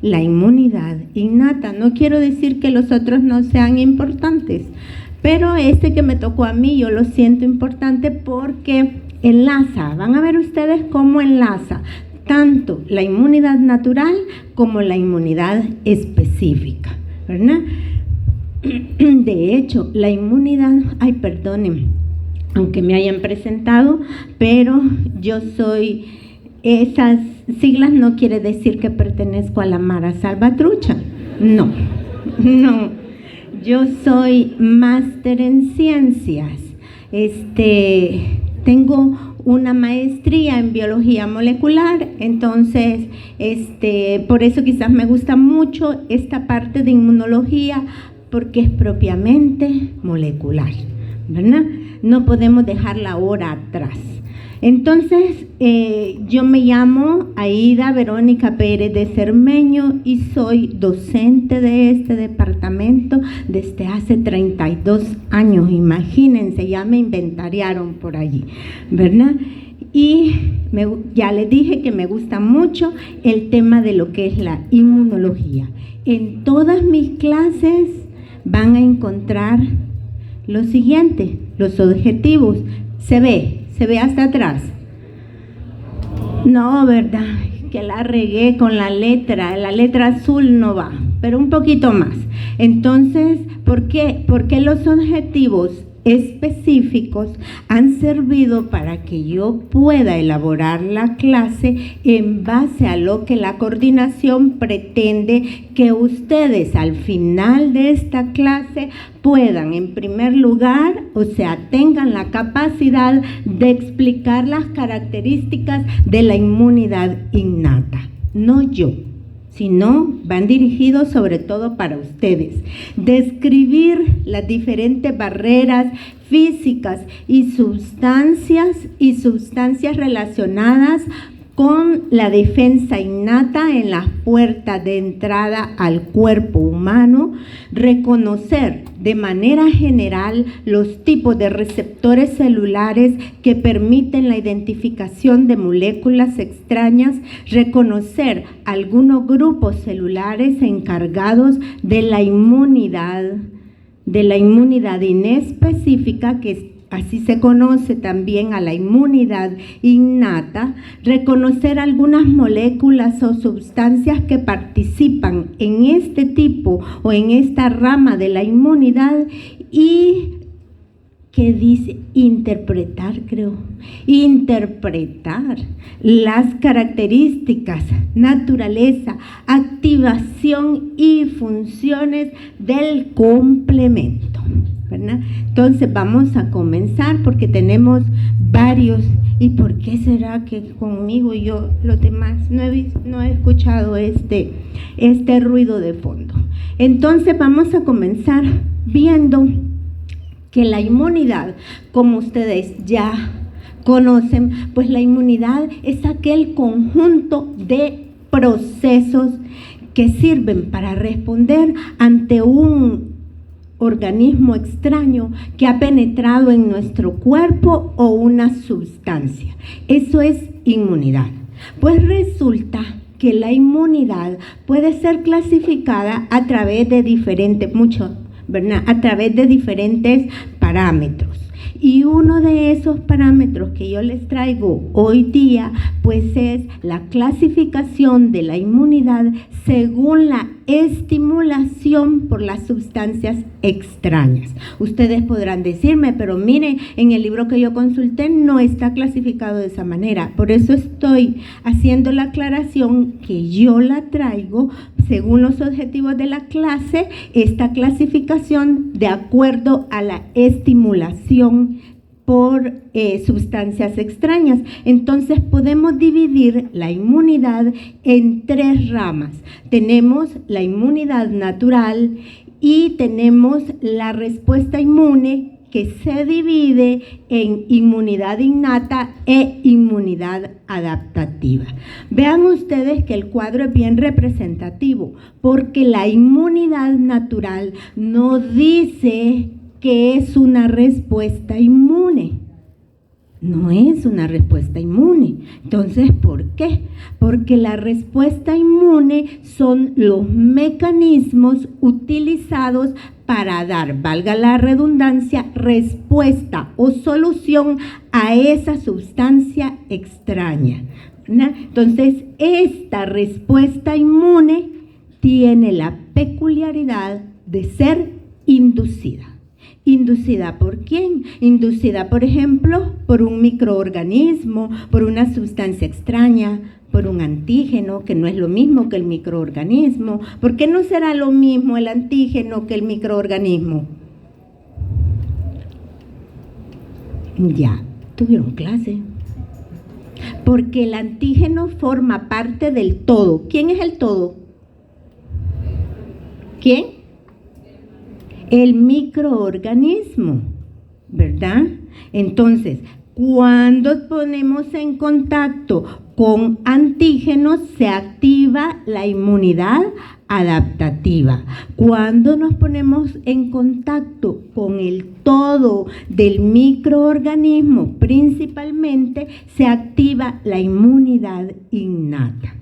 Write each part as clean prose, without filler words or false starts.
la inmunidad innata. No quiero decir que los otros no sean importantes, pero este que me tocó a mí yo lo siento importante porque enlaza, van a ver ustedes cómo enlaza tanto la inmunidad natural como la inmunidad específica, ¿verdad? De hecho, la inmunidad, perdonen, aunque me hayan presentado, pero yo soy, esas siglas no quiere decir que pertenezco a la Mara Salvatrucha, no, yo soy máster en ciencias, tengo una maestría en biología molecular, entonces por eso quizás me gusta mucho esta parte de inmunología, porque es propiamente molecular, ¿verdad? No podemos dejarla ahora atrás. Entonces, yo me llamo Aida Verónica Pérez de Cermeño y soy docente de este departamento desde hace 32 años, imagínense, ya me inventariaron por allí, ¿verdad? Y ya les dije que me gusta mucho el tema de lo que es la inmunología. En todas mis clases van a encontrar lo siguiente, los objetivos. ¿Se ve hasta atrás? No, ¿verdad? Que la regué con la letra azul no va, pero un poquito más. Entonces, ¿por qué? Porque los objetivos específicos han servido para que yo pueda elaborar la clase en base a lo que la coordinación pretende que ustedes al final de esta clase puedan, en primer lugar, o sea, tengan la capacidad de explicar las características de la inmunidad innata, no yo, sino van dirigidos sobre todo para ustedes. Describir las diferentes barreras físicas y sustancias relacionadas con la defensa innata en las puertas de entrada al cuerpo humano, reconocer de manera general los tipos de receptores celulares que permiten la identificación de moléculas extrañas, reconocer algunos grupos celulares encargados de la inmunidad inespecífica, que así se conoce también a la inmunidad innata, reconocer algunas moléculas o sustancias que participan en este tipo o en esta rama de la inmunidad y que dice interpretar las características, naturaleza, activación y funciones del complemento, ¿verdad? Entonces vamos a comenzar porque tenemos varios. ¿Y por qué será que conmigo y yo los demás no he escuchado este ruido de fondo? Entonces vamos a comenzar viendo que la inmunidad, como ustedes ya conocen, pues la inmunidad es aquel conjunto de procesos que sirven para responder ante un organismo extraño que ha penetrado en nuestro cuerpo o una sustancia. Eso es inmunidad. Pues resulta que la inmunidad puede ser clasificada a través de diferentes parámetros. Y uno de esos parámetros que yo les traigo hoy día, pues es la clasificación de la inmunidad según la estimulación por las sustancias extrañas. Ustedes podrán decirme, pero miren, en el libro que yo consulté no está clasificado de esa manera. Por eso estoy haciendo la aclaración que yo la traigo según los objetivos de la clase, esta clasificación de acuerdo a la estimulación por sustancias extrañas. Entonces podemos dividir la inmunidad en tres ramas. Tenemos la inmunidad natural y tenemos la respuesta inmune, que se divide en inmunidad innata e inmunidad adaptativa. Vean ustedes que el cuadro es bien representativo, porque la inmunidad natural no dice que es una respuesta inmune. no es una respuesta inmune. Entonces, ¿por qué? Porque la respuesta inmune son los mecanismos utilizados para dar, valga la redundancia, respuesta o solución a esa sustancia extraña, ¿no? Entonces, esta respuesta inmune tiene la peculiaridad de ser inducida. ¿Inducida por quién? Inducida, por ejemplo, por un microorganismo, por una sustancia extraña, por un antígeno, que no es lo mismo que el microorganismo. ¿Por qué no será lo mismo el antígeno que el microorganismo? Ya, tuvieron clase. Porque el antígeno forma parte del todo. ¿Quién es el todo? ¿Quién? El microorganismo, ¿verdad? Entonces, cuando ponemos en contacto con antígenos, se activa la inmunidad adaptativa. Cuando nos ponemos en contacto con el todo del microorganismo, principalmente, se activa la inmunidad innata.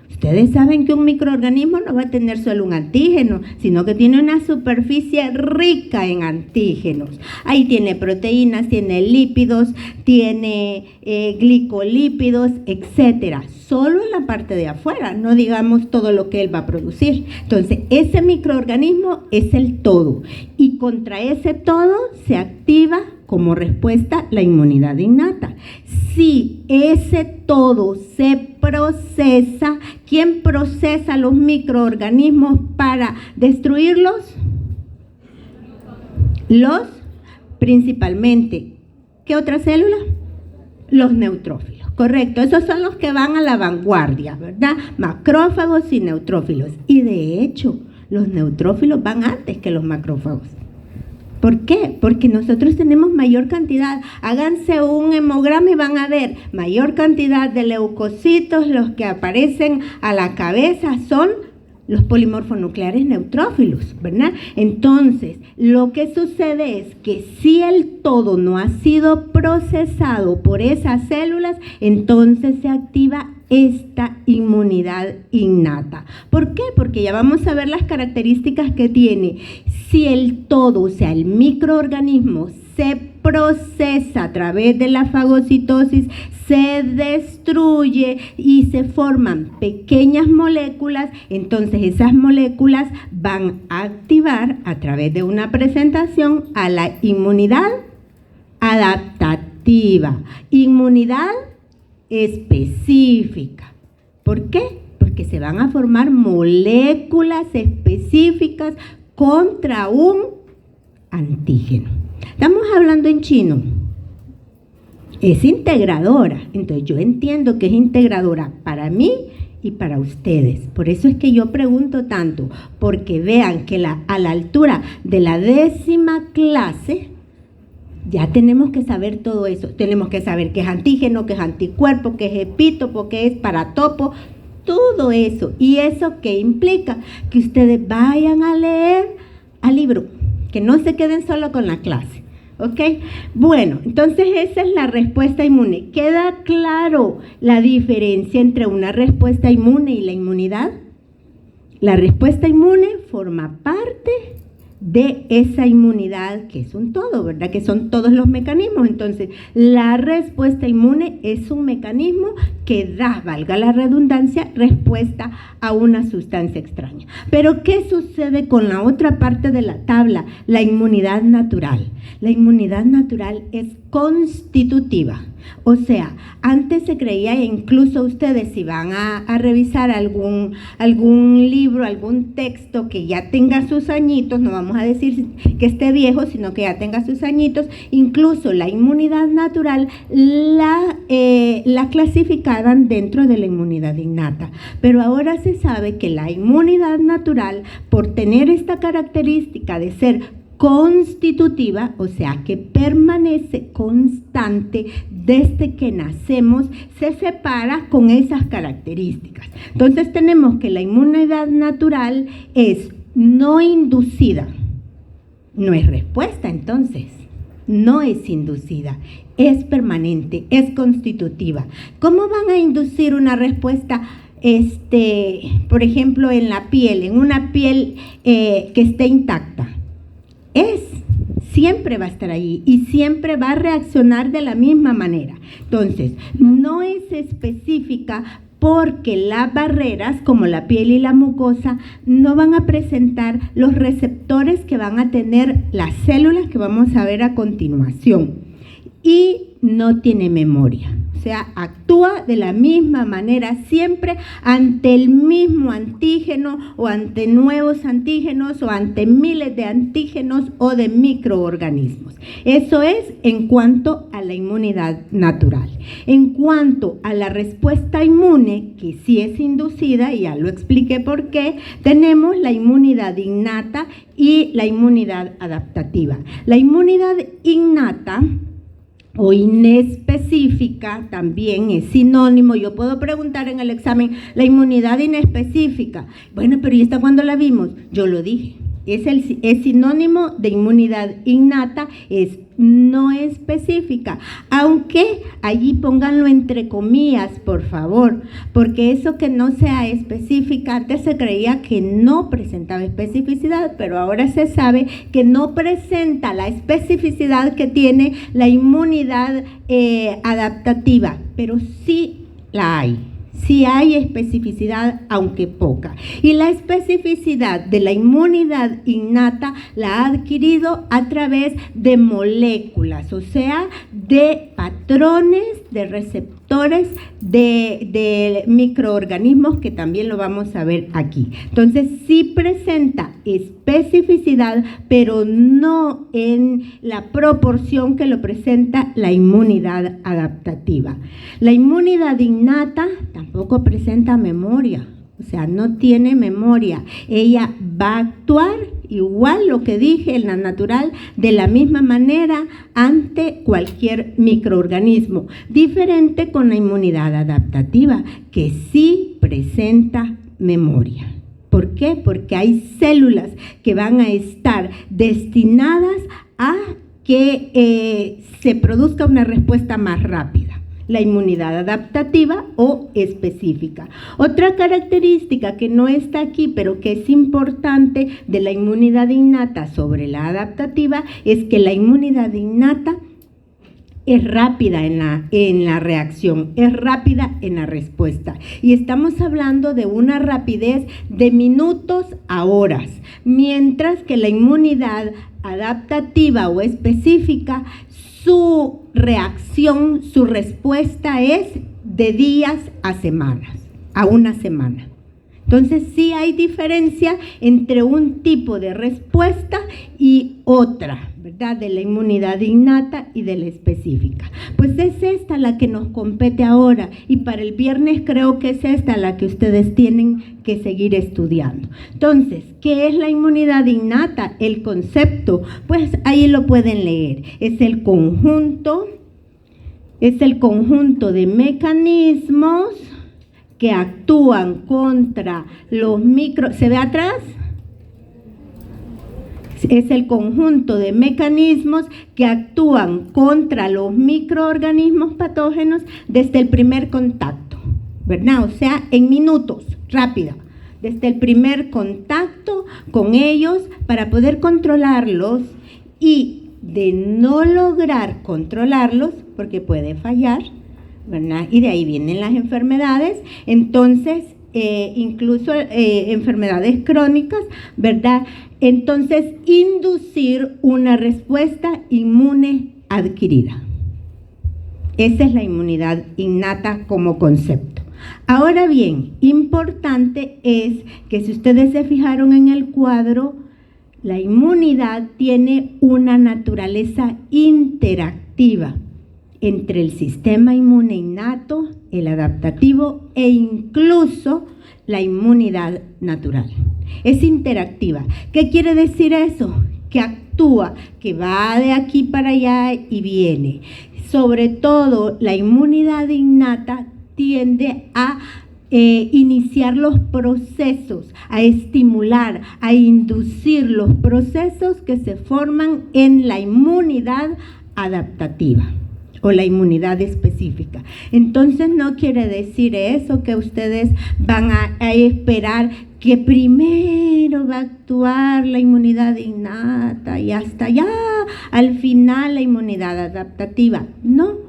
Ustedes saben que un microorganismo no va a tener solo un antígeno, sino que tiene una superficie rica en antígenos. Ahí tiene proteínas, tiene lípidos, tiene glicolípidos, etcétera. Solo en la parte de afuera, no digamos todo lo que él va a producir. Entonces, ese microorganismo es el todo. Y contra ese todo se activa como respuesta la inmunidad innata. Si ese todo se procesa, ¿quién procesa los microorganismos para destruirlos? Principalmente. ¿Qué otra célula? Los neutrófilos, correcto. Esos son los que van a la vanguardia, ¿verdad? Macrófagos y neutrófilos. Y de hecho, los neutrófilos van antes que los macrófagos. ¿Por qué? Porque nosotros tenemos mayor cantidad. Háganse un hemograma y van a ver mayor cantidad de leucocitos. Los que aparecen a la cabeza son los polimorfonucleares neutrófilos, ¿verdad? Entonces, lo que sucede es que si el todo no ha sido procesado por esas células, entonces se activa esta inmunidad innata. ¿Por qué? Porque ya vamos a ver las características que tiene. Si el todo, o sea, el microorganismo, se procesa a través de la fagocitosis, se destruye y se forman pequeñas moléculas, entonces esas moléculas van a activar a través de una presentación a la inmunidad adaptativa, inmunidad específica. ¿Por qué? Porque se van a formar moléculas específicas contra un antígeno. Estamos hablando en chino. Es integradora. Entonces yo entiendo que es integradora para mí y para ustedes. Por eso es que yo pregunto tanto, porque vean que a la altura de la 10ª clase ya tenemos que saber todo eso. Tenemos que saber qué es antígeno, qué es anticuerpo, qué es epítopo, qué es paratopo, todo eso. ¿Y eso qué implica? Que ustedes vayan a leer al libro, que no se queden solo con la clase. ¿Ok? Bueno, entonces esa es la respuesta inmune. ¿Queda claro la diferencia entre una respuesta inmune y la inmunidad? La respuesta inmune forma parte de esa inmunidad que es un todo, ¿verdad? Que son todos los mecanismos. Entonces, la respuesta inmune es un mecanismo que da, valga la redundancia, respuesta a una sustancia extraña. Pero, ¿qué sucede con la otra parte de la tabla? La inmunidad natural. La inmunidad natural es constitutiva. O sea, antes se creía, e incluso ustedes si van a revisar algún libro, algún texto que ya tenga sus añitos, no vamos a decir que esté viejo, sino que ya tenga sus añitos, incluso la inmunidad natural la clasificaban dentro de la inmunidad innata. Pero ahora se sabe que la inmunidad natural, por tener esta característica de ser constitutiva, o sea que permanece constante desde que nacemos, se separa con esas características. Entonces tenemos que la inmunidad natural es no inducida, no es respuesta entonces, no es inducida, es permanente, es constitutiva. ¿Cómo van a inducir una respuesta, por ejemplo, en la piel, en una piel que esté intacta? Siempre va a estar ahí y siempre va a reaccionar de la misma manera. Entonces, no es específica porque las barreras, como la piel y la mucosa, no van a presentar los receptores que van a tener las células que vamos a ver a continuación. Y no tiene memoria. O sea, actúa de la misma manera siempre ante el mismo antígeno o ante nuevos antígenos o ante miles de antígenos o de microorganismos. Eso es en cuanto a la inmunidad natural. En cuanto a la respuesta inmune, que sí es inducida, y ya lo expliqué por qué, tenemos la inmunidad innata y la inmunidad adaptativa. La inmunidad innata o inespecífica también es sinónimo. Yo puedo preguntar en el examen, la inmunidad inespecífica. Bueno, pero ¿y esta cuándo la vimos? Yo lo dije. Es sinónimo de inmunidad innata, es no específica. Aunque allí pónganlo entre comillas, por favor, porque eso que no sea específica, antes se creía que no presentaba especificidad, pero ahora se sabe que no presenta la especificidad que tiene la inmunidad adaptativa, pero sí la hay. Sí hay especificidad, aunque poca. Y la especificidad de la inmunidad innata la ha adquirido a través de moléculas, o sea, de patrones, de receptores, de microorganismos, que también lo vamos a ver aquí. Entonces, sí presenta especificidad, pero no en la proporción que lo presenta la inmunidad adaptativa. La inmunidad innata tampoco presenta memoria, o sea, no tiene memoria. Ella va a actuar igual, lo que dije, en la natural, de la misma manera ante cualquier microorganismo, diferente con la inmunidad adaptativa, que sí presenta memoria. ¿Por qué? Porque hay células que van a estar destinadas a que se produzca una respuesta más rápida. La inmunidad adaptativa o específica. Otra característica que no está aquí, pero que es importante de la inmunidad innata sobre la adaptativa, es que la inmunidad innata es rápida en la reacción, es rápida en la respuesta. Y estamos hablando de una rapidez de minutos a horas, mientras que la inmunidad adaptativa o específica, su reacción, su respuesta es de días a semanas, a una semana. Entonces sí hay diferencia entre un tipo de respuesta y otra, ¿verdad? De la inmunidad innata y de la específica. Pues es esta la que nos compete ahora, y para el viernes creo que es esta la que ustedes tienen que seguir estudiando. Entonces, ¿qué es la inmunidad innata? El concepto, pues ahí lo pueden leer. Es el conjunto de mecanismos que actúan contra los ¿se ve atrás? Es el conjunto de mecanismos que actúan contra los microorganismos patógenos desde el primer contacto, ¿verdad? O sea, en minutos, rápida, desde el primer contacto con ellos para poder controlarlos, y de no lograr controlarlos, porque puede fallar, ¿verdad? Y de ahí vienen las enfermedades, entonces incluso enfermedades crónicas, ¿verdad? Entonces, inducir una respuesta inmune adquirida. Esa es la inmunidad innata como concepto. Ahora bien, importante es que si ustedes se fijaron en el cuadro, la inmunidad tiene una naturaleza interactiva entre el sistema inmune innato, el adaptativo e incluso la inmunidad natural. Es interactiva. ¿Qué quiere decir eso? Que actúa, que va de aquí para allá y viene. Sobre todo, la inmunidad innata tiende a iniciar los procesos, a estimular, a inducir los procesos que se forman en la inmunidad adaptativa o la inmunidad específica. Entonces no quiere decir eso que ustedes van a esperar que primero va a actuar la inmunidad innata y hasta ya al final la inmunidad adaptativa. No.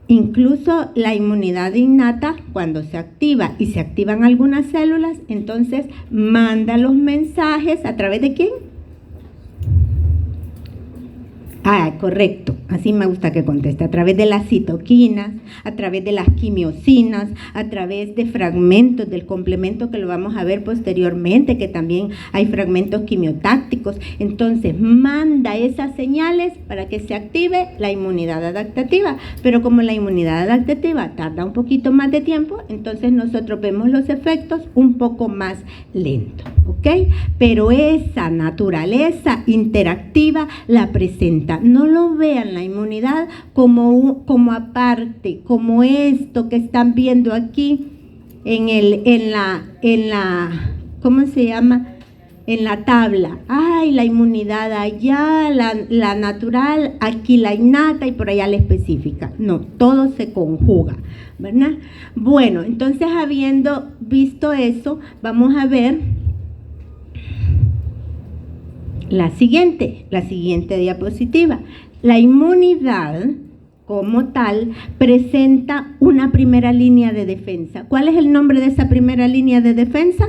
Incluso la inmunidad innata, cuando se activa y se activan algunas células, entonces manda los mensajes ¿a través de quién? Correcto, así me gusta que conteste, a través de las citoquinas, a través de las quimiosinas, a través de fragmentos del complemento que lo vamos a ver posteriormente, que también hay fragmentos quimiotácticos. Entonces manda esas señales para que se active la inmunidad adaptativa, pero como la inmunidad adaptativa tarda un poquito más de tiempo, entonces nosotros vemos los efectos un poco más lentos, ¿ok? Pero esa naturaleza interactiva la presenta. No lo vean la inmunidad como aparte, como esto que están viendo aquí en la ¿cómo se llama? En la tabla. Ay, la inmunidad allá, la natural, aquí la innata y por allá la específica. No, todo se conjuga, ¿verdad? Bueno, entonces habiendo visto eso, vamos a ver la siguiente diapositiva. La inmunidad como tal presenta una primera línea de defensa. ¿Cuál es el nombre de esa primera línea de defensa?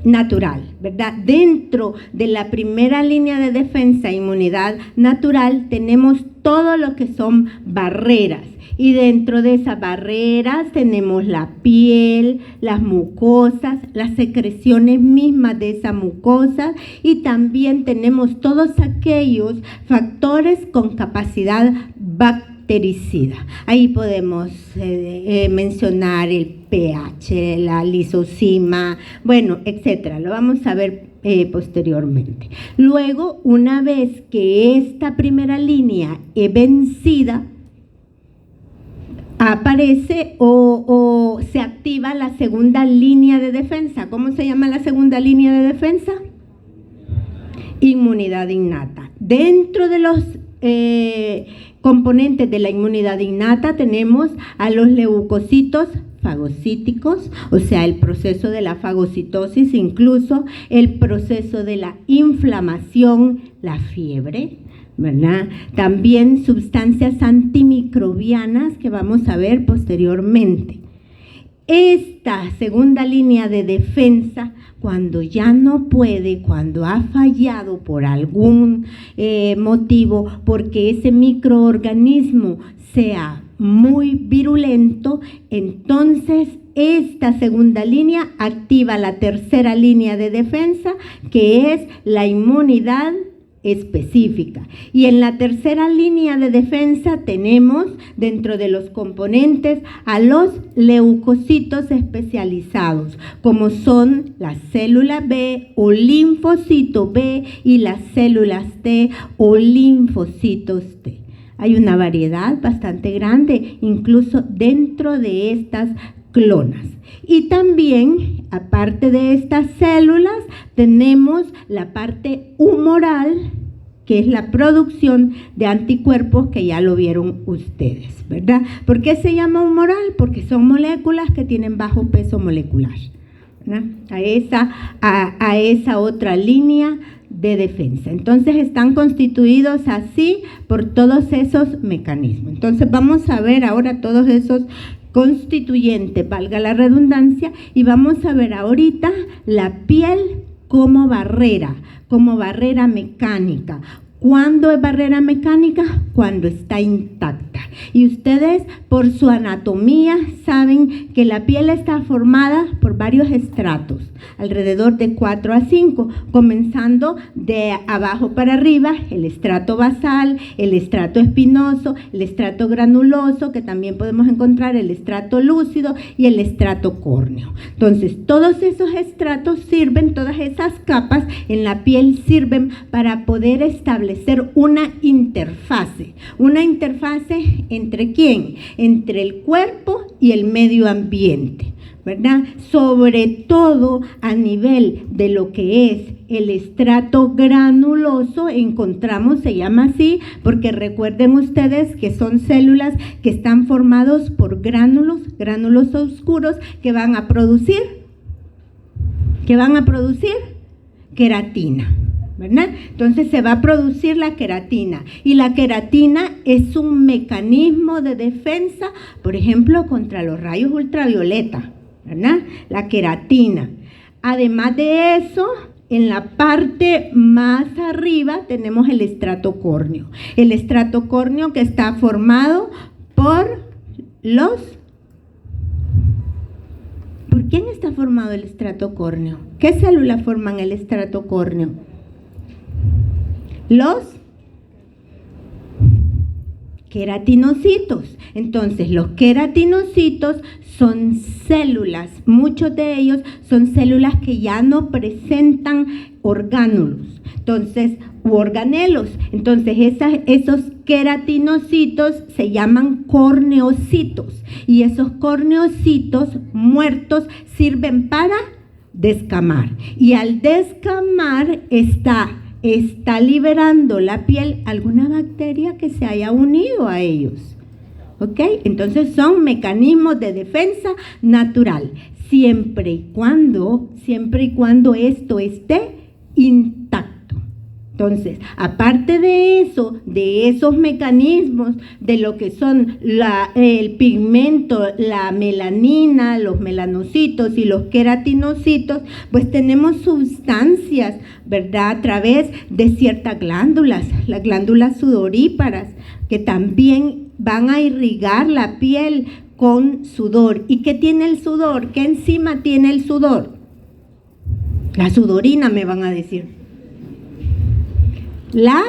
Natural, ¿verdad? Dentro de la primera línea de defensa, inmunidad natural, tenemos todo lo que son barreras. Y dentro de esas barreras tenemos la piel, las mucosas, las secreciones mismas de esa mucosa y también tenemos todos aquellos factores con capacidad bactericida. Ahí podemos mencionar el pH, la lisozima, bueno, etcétera. Lo vamos a ver posteriormente. Luego, una vez que esta primera línea es vencida, aparece o se activa la segunda línea de defensa. ¿Cómo se llama la segunda línea de defensa? Inmunidad innata. Dentro de los componentes de la inmunidad innata tenemos a los leucocitos fagocíticos, o sea, el proceso de la fagocitosis, incluso el proceso de la inflamación, la fiebre, ¿verdad? También sustancias antimicrobianas que vamos a ver posteriormente. Esta segunda línea de defensa, cuando ya no puede, cuando ha fallado por algún motivo, porque ese microorganismo sea muy virulento, entonces esta segunda línea activa la tercera línea de defensa, que es la inmunidad específica. Y en la tercera línea de defensa tenemos dentro de los componentes a los leucocitos especializados, como son las células B o linfocito B y las células T o linfocitos T. Hay una variedad bastante grande, incluso dentro de estas clonas. Y también, aparte de estas células, tenemos la parte humoral, que es la producción de anticuerpos, que ya lo vieron ustedes, ¿verdad? ¿Por qué se llama humoral? Porque son moléculas que tienen bajo peso molecular, ¿verdad? A esa otra línea de defensa. Entonces están constituidos así por todos esos mecanismos. Entonces vamos a ver ahora todos esos constituyentes, valga la redundancia, y vamos a ver ahorita la piel como barrera mecánica. ¿Cuándo es barrera mecánica? Cuando está intacta. Y ustedes, por su anatomía, saben que la piel está formada por varios estratos, alrededor de 4 a 5, comenzando de abajo para arriba, el estrato basal, el estrato espinoso, el estrato granuloso, que también podemos encontrar el estrato lúcido y el estrato córneo. Entonces, todos esos estratos sirven, todas esas capas en la piel sirven para poder establecer una interfase. ¿Una interfase entre quién? Entre el cuerpo y el medio ambiente, ¿verdad? Sobre todo a nivel de lo que es el estrato granuloso, encontramos, se llama así, porque recuerden ustedes que son células que están formados por gránulos oscuros que van a producir queratina, ¿verdad? Entonces se va a producir la queratina, y la queratina es un mecanismo de defensa, por ejemplo, contra los rayos ultravioleta, ¿verdad? La queratina. Además de eso, en la parte más arriba tenemos el estrato córneo. El estrato córneo que está formado ¿por quién está formado el estrato córneo? ¿Qué células forman el estrato córneo? Los queratinocitos. Entonces, los queratinocitos son células, muchos de ellos son células que ya no presentan orgánulos, u organelos. Entonces, esos queratinocitos se llaman corneocitos, y esos corneocitos muertos sirven para descamar, y al descamar está liberando la piel alguna bacteria que se haya unido a ellos. ¿Ok? Entonces son mecanismos de defensa natural, siempre y cuando esto esté intacto. Entonces, aparte de eso, de esos mecanismos, de lo que son el pigmento, la melanina, los melanocitos y los queratinocitos, pues tenemos sustancias, ¿verdad? A través de ciertas glándulas, las glándulas sudoríparas, que también van a irrigar la piel con sudor. ¿Y qué tiene el sudor? ¿Qué enzima tiene el sudor? La sudorina, me van a decir. La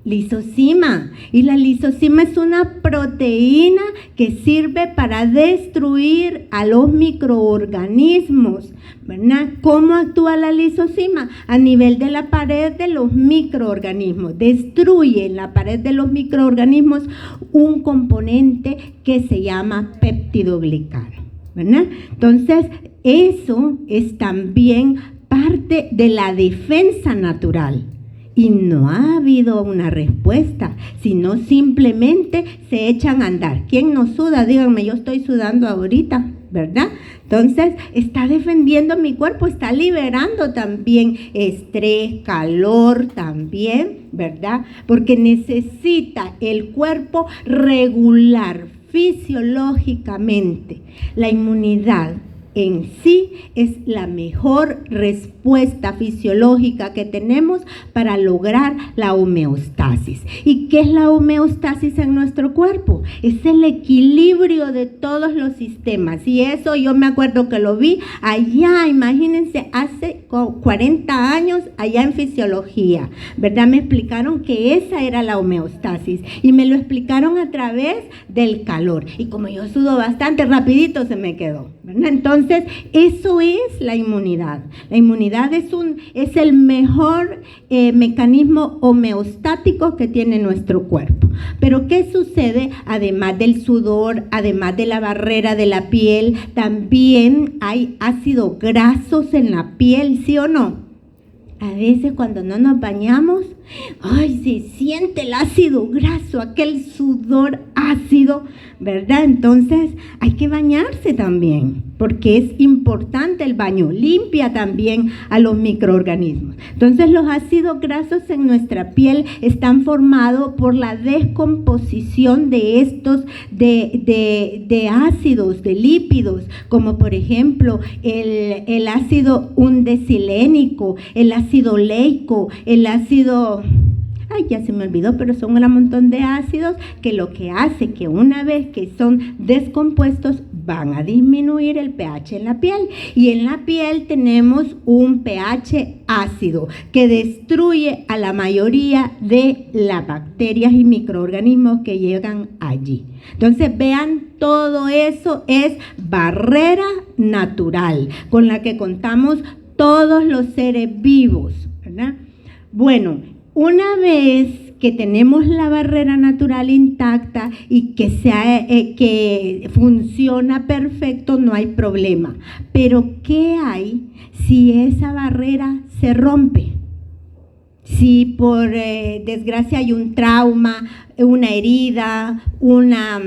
lisocima. Y la lisocima es una proteína que sirve para destruir a los microorganismos, ¿verdad? ¿Cómo actúa la lisocima? A nivel de la pared de los microorganismos. Destruye en la pared de los microorganismos un componente que se llama peptidoglicano, ¿verdad? Entonces, eso es también parte de la defensa natural. Y no ha habido una respuesta, sino simplemente se echan a andar. ¿Quién no suda? Díganme, yo estoy sudando ahorita, ¿verdad? Entonces, está defendiendo mi cuerpo, está liberando también estrés, calor también, ¿verdad? Porque necesita el cuerpo regular fisiológicamente. La inmunidad en sí es la mejor respuesta fisiológica que tenemos para lograr la homeostasis. ¿Y qué es la homeostasis en nuestro cuerpo? Es el equilibrio de todos los sistemas, y eso yo me acuerdo que lo vi allá, imagínense, hace 40 años allá en fisiología, ¿verdad? Me explicaron que esa era la homeostasis, y me lo explicaron a través del calor, y como yo sudo bastante, rapidito se me quedó, ¿verdad? Entonces, eso es la inmunidad. La inmunidad es el mejor mecanismo homeostático que tiene nuestro cuerpo. Pero ¿qué sucede? Además del sudor, además de la barrera de la piel, también hay ácidos grasos en la piel, ¿sí o no? A veces cuando no nos bañamos, ¡ay! Se siente el ácido graso, aquel sudor ácido, ¿verdad? Entonces hay que bañarse también, porque es importante el baño, limpia también a los microorganismos. Entonces los ácidos grasos en nuestra piel están formados por la descomposición de estos, de ácidos, de lípidos, como por ejemplo el ácido undesilénico, el ácido leico, el ácido... Ay, ya se me olvidó, pero son un gran montón de ácidos que lo que hace que una vez que son descompuestos van a disminuir el pH en la piel. Y en la piel tenemos un pH ácido que destruye a la mayoría de las bacterias y microorganismos que llegan allí. Entonces vean, todo eso es barrera natural con la que contamos todos los seres vivos, ¿verdad? Bueno, una vez que tenemos la barrera natural intacta y que funciona perfecto, no hay problema. Pero ¿qué hay si esa barrera se rompe? Si por desgracia hay un trauma, una herida, una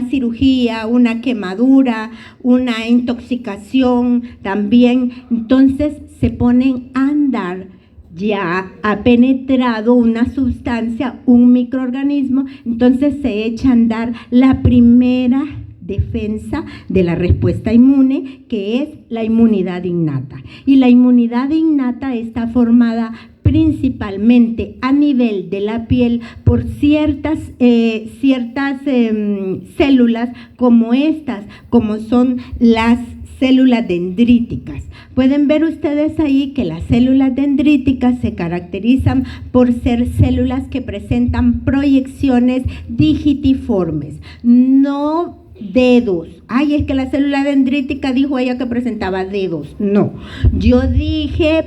cirugía, una quemadura, una intoxicación también, entonces se ponen a andar. Ya ha penetrado una sustancia, un microorganismo, entonces se echa a andar la primera defensa de la respuesta inmune, que es la inmunidad innata. Y la inmunidad innata está formada principalmente a nivel de la piel por ciertas células como son las células dendríticas. Pueden ver ustedes ahí que las células dendríticas se caracterizan por ser células que presentan proyecciones digitiformes, no dedos. Ay, es que la célula dendrítica dijo ella que presentaba dedos. No, yo dije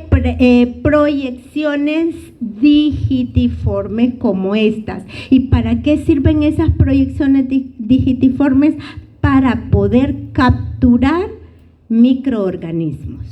proyecciones digitiformes como estas. ¿Y para qué sirven esas proyecciones digitiformes? Para poder capturar microorganismos.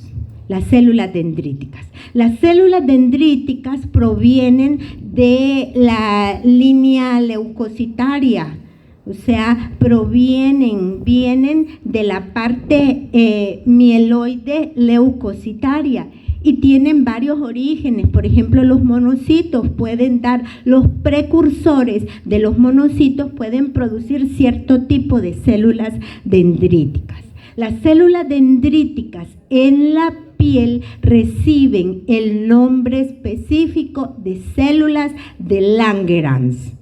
Las células dendríticas. Las células dendríticas provienen de la línea leucocitaria. O sea, vienen de la parte mieloide leucocitaria y tienen varios orígenes. Por ejemplo, los monocitos pueden dar, los precursores de los monocitos pueden producir cierto tipo de células dendríticas. Las células dendríticas en la piel reciben el nombre específico de células de Langerhans.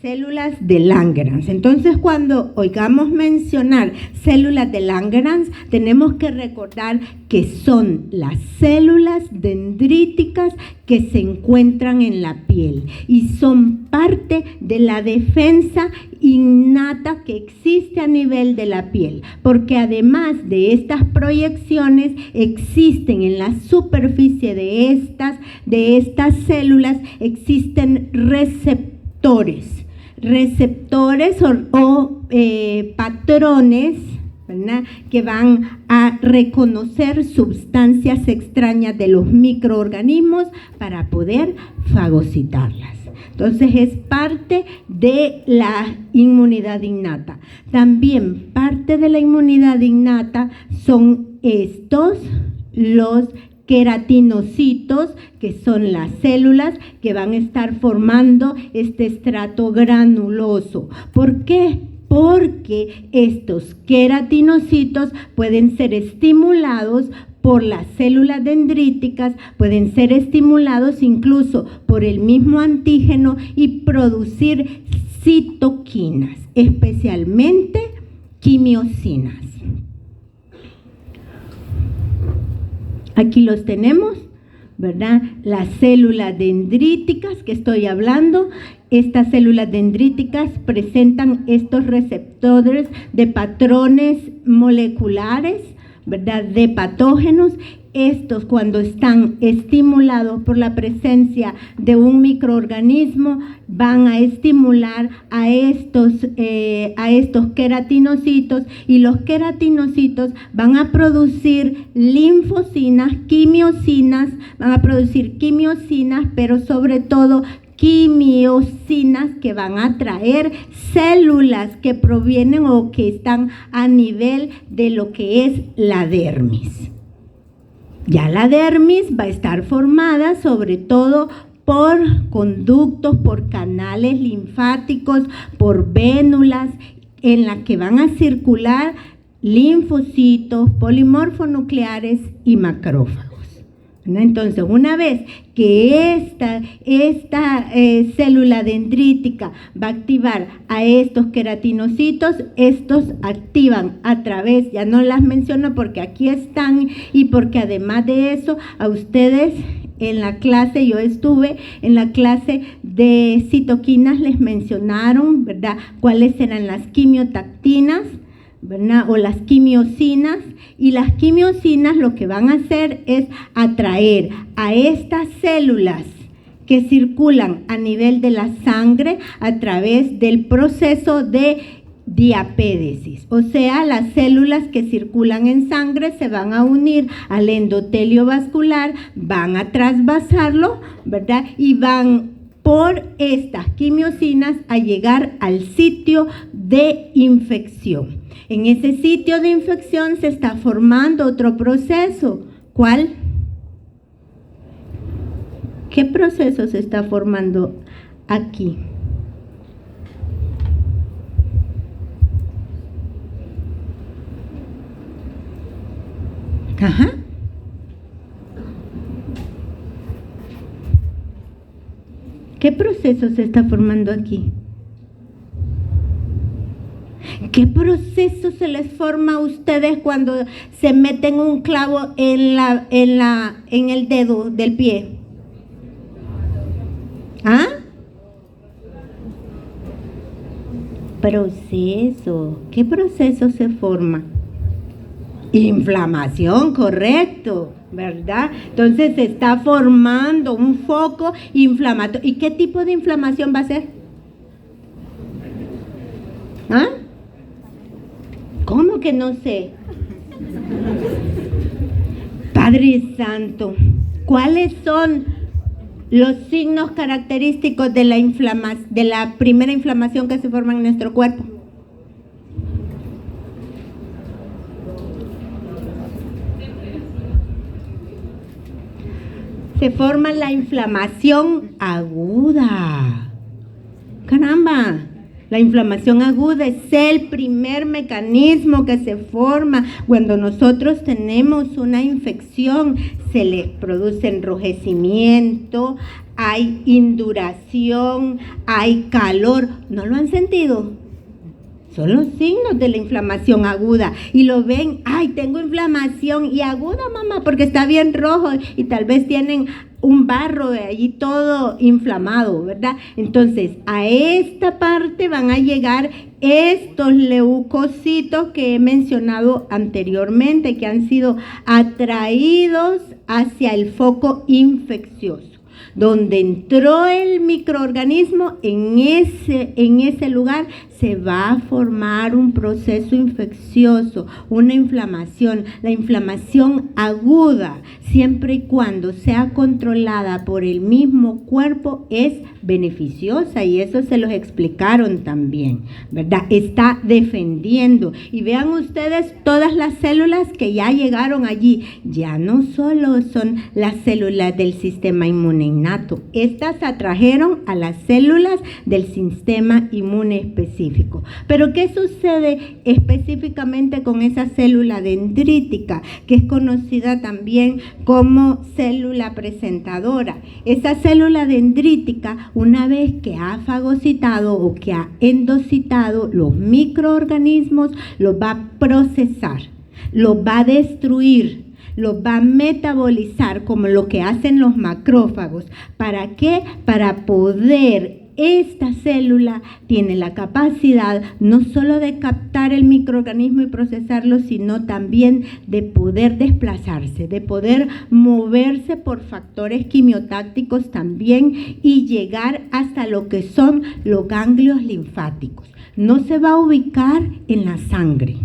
Células de Langerhans. Entonces, cuando oigamos mencionar células de Langerhans, tenemos que recordar que son las células dendríticas que se encuentran en la piel y son parte de la defensa innata que existe a nivel de la piel, porque además de estas proyecciones existen en la superficie de estas células, existen receptores o patrones, ¿verdad?, que van a reconocer sustancias extrañas de los microorganismos para poder fagocitarlas. Entonces es parte de la inmunidad innata. También parte de la inmunidad innata son los queratinocitos, que son las células que van a estar formando este estrato granuloso. ¿Por qué? Porque estos queratinocitos pueden ser estimulados por las células dendríticas, pueden ser estimulados incluso por el mismo antígeno y producir citoquinas, especialmente quimiosinas. Aquí los tenemos, ¿verdad? Las células dendríticas que estoy hablando. Estas células dendríticas presentan estos receptores de patrones moleculares, ¿verdad?, de patógenos. Estos, cuando están estimulados por la presencia de un microorganismo, van a estimular a estos queratinocitos, y los queratinocitos van a producir linfocinas, quimiosinas, pero sobre todo quimiosinas que van a traer células que provienen o que están a nivel de lo que es la dermis. Ya la dermis va a estar formada sobre todo por conductos, por canales linfáticos, por vénulas, en la que van a circular linfocitos, polimorfonucleares y macrófagos. Entonces, una vez que esta célula dendrítica va a activar a estos queratinocitos, estos activan a través, ya no las menciono porque aquí están, y porque además de eso, a ustedes en la clase, yo estuve en la clase de citoquinas, les mencionaron, ¿verdad?, cuáles eran las quimiotactinas, ¿verdad?, o las quimiosinas. Y las quimiosinas lo que van a hacer es atraer a estas células que circulan a nivel de la sangre a través del proceso de diapédesis, o sea, las células que circulan en sangre se van a unir al endotelio vascular, van a trasvasarlo, ¿verdad? Y van por estas quimiosinas a llegar al sitio de infección. En ese sitio de infección se está formando otro proceso. ¿Cuál? ¿Qué proceso se está formando aquí? Ajá. ¿Qué proceso se está formando aquí? ¿Qué proceso se les forma a ustedes cuando se meten un clavo en el dedo del pie? ¿Ah? Proceso. ¿Qué proceso se forma? Inflamación, correcto, ¿verdad? Entonces se está formando un foco inflamatorio. ¿Y qué tipo de inflamación va a ser? ¿Ah? ¿Cómo que no sé? Padre Santo, ¿cuáles son los signos característicos de la primera inflamación que se forma en nuestro cuerpo? Se forma la inflamación aguda. ¡Caramba! La inflamación aguda es el primer mecanismo que se forma cuando nosotros tenemos una infección. Se le produce enrojecimiento, hay induración, hay calor. ¿No lo han sentido? Son los signos de la inflamación aguda. Y lo ven, ay, tengo inflamación y aguda, mamá, porque está bien rojo y tal vez tienen un barro de allí todo inflamado, ¿verdad? Entonces, a esta parte van a llegar estos leucocitos que he mencionado anteriormente, que han sido atraídos hacia el foco infeccioso. Donde entró el microorganismo, en ese lugar se va a formar un proceso infeccioso, una inflamación. La inflamación aguda, siempre y cuando sea controlada por el mismo cuerpo, es beneficiosa, y eso se los explicaron también, ¿verdad? Está defendiendo. Y vean ustedes todas las células que ya llegaron allí. Ya no solo son las células del sistema inmune innato, estas atrajeron a las células del sistema inmune específico. Pero ¿qué sucede específicamente con esa célula dendrítica, que es conocida también como célula presentadora? Esa célula dendrítica, una vez que ha fagocitado o que ha endocitado los microorganismos, los va a procesar, los va a destruir, los va a metabolizar, como lo que hacen los macrófagos. ¿Para qué? Para poder, esta célula tiene la capacidad no solo de captar el microorganismo y procesarlo, sino también de poder desplazarse, de poder moverse por factores quimiotácticos también y llegar hasta lo que son los ganglios linfáticos. No se va a ubicar en la sangre,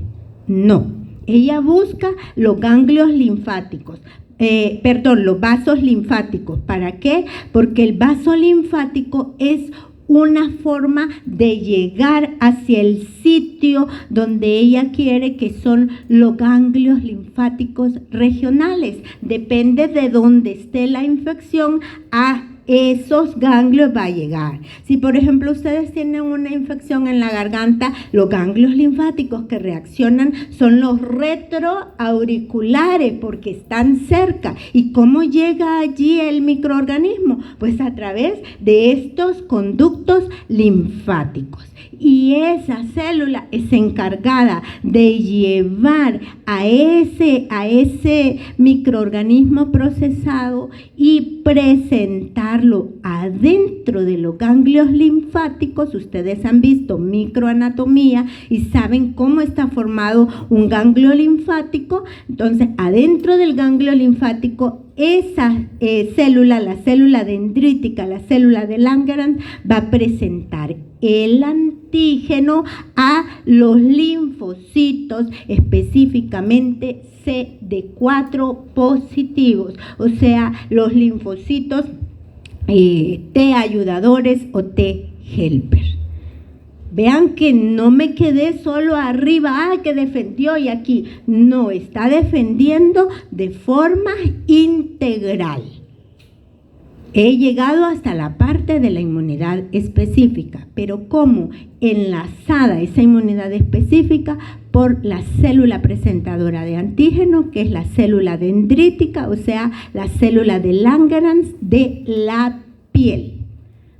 no. Ella busca los ganglios linfáticos, los vasos linfáticos. ¿Para qué? Porque el vaso linfático es una forma de llegar hacia el sitio donde ella quiere, que son los ganglios linfáticos regionales. Depende de dónde esté la infección, a esos ganglios va a llegar. Si por ejemplo ustedes tienen una infección en la garganta, los ganglios linfáticos que reaccionan son los retroauriculares, porque están cerca. ¿Y cómo llega allí el microorganismo? Pues a través de estos conductos linfáticos. Y esa célula es encargada de llevar a ese microorganismo procesado y presentarlo adentro de los ganglios linfáticos. Ustedes han visto microanatomía y saben cómo está formado un ganglio linfático. Entonces, adentro del ganglio linfático, esa célula, la célula dendrítica, la célula de Langerhans, va a presentar el antígeno a los linfocitos, específicamente CD4 positivos, o sea, los linfocitos T ayudadores o T helper. Vean que no me quedé solo arriba, que defendió y aquí. No, está defendiendo de forma integral. He llegado hasta la parte de la inmunidad específica, pero ¿cómo? Enlazada esa inmunidad específica por la célula presentadora de antígeno, que es la célula dendrítica, o sea, la célula de Langerhans de la piel.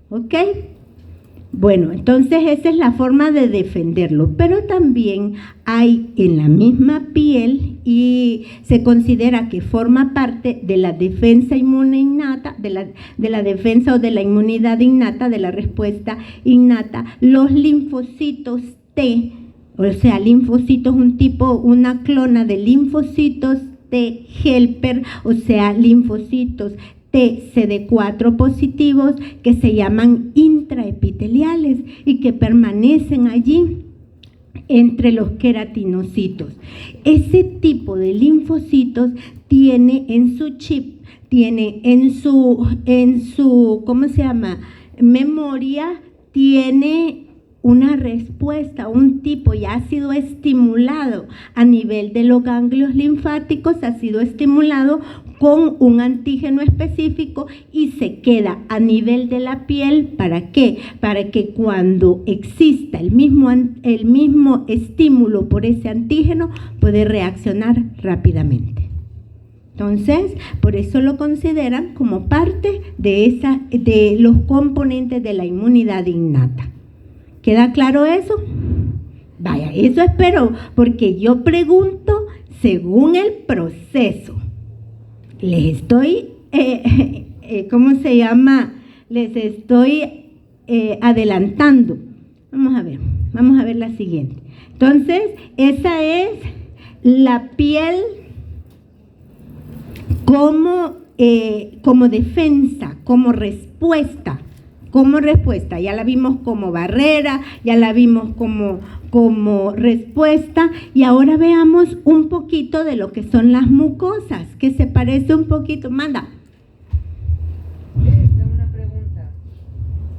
¿Ok? Bueno, entonces esa es la forma de defenderlo, pero también hay en la misma piel y se considera que forma parte de la defensa inmune innata, de la defensa o de la inmunidad innata, de la respuesta innata, los linfocitos T, o sea, linfocitos, una clona de linfocitos T helper, o sea, linfocitos CD4 positivos que se llaman intraepiteliales y que permanecen allí entre los queratinocitos. Ese tipo de linfocitos tiene en su chip, tiene en su ¿cómo se llama? Memoria, tiene una respuesta, un tipo, ya ha sido estimulado a nivel de los ganglios linfáticos, ha sido estimulado con un antígeno específico y se queda a nivel de la piel. ¿Para qué? Para que cuando exista el mismo estímulo por ese antígeno, puede reaccionar rápidamente. Entonces, por eso lo consideran como parte de los componentes de la inmunidad innata. ¿Queda claro eso? Vaya, eso espero, porque yo pregunto según el proceso. Les estoy, ¿cómo se llama? Les estoy adelantando. Vamos a ver la siguiente. Entonces, esa es la piel como defensa, como respuesta. Ya la vimos como barrera, ya la vimos como respuesta, y ahora veamos un poquito de lo que son las mucosas, que se parece un poquito. Manda. Tengo una pregunta.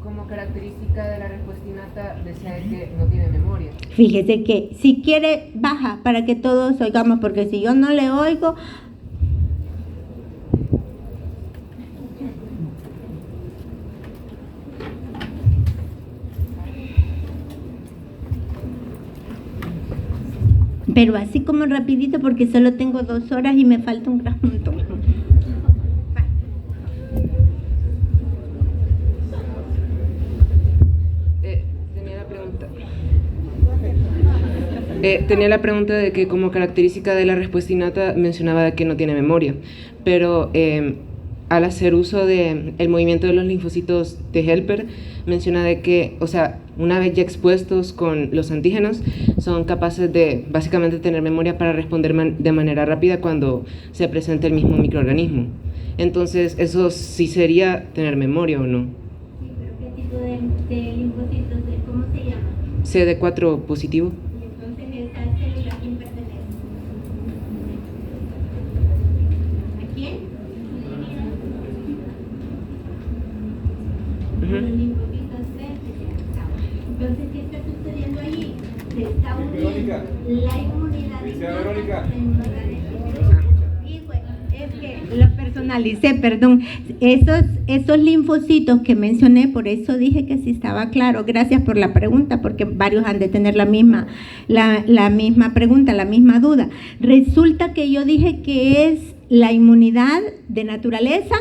Como característica de la respuesta innata decía que no tiene memoria. Fíjese que si quiere baja para que todos oigamos, porque si yo no le oigo. Pero así como rapidito, porque solo tengo 2 horas y me falta un gran montón. Tenía la pregunta de que como característica de la respuesta innata mencionaba de que no tiene memoria, pero al hacer uso del movimiento de los linfocitos T helper, menciona de que, o sea, una vez ya expuestos con los antígenos, son capaces de básicamente tener memoria para responder de manera rápida cuando se presenta el mismo microorganismo. Entonces, ¿eso sí sería tener memoria o no? Sí, pero ¿qué tipo de linfocitos? ¿Cómo se llama? CD4 positivo. Y entonces esa célula, ¿a quién pertenece? ¿A quién? Los linfocitos C. Entonces, ¿qué está sucediendo allí? Se está uniendo la inmunidad innata, la inmunidad específica. Y bueno, es que lo personalicé, perdón. Esos linfocitos que mencioné, por eso dije que sí estaba claro. Gracias por la pregunta, porque varios han de tener la misma pregunta, la misma duda. Resulta que yo dije que es la inmunidad de naturaleza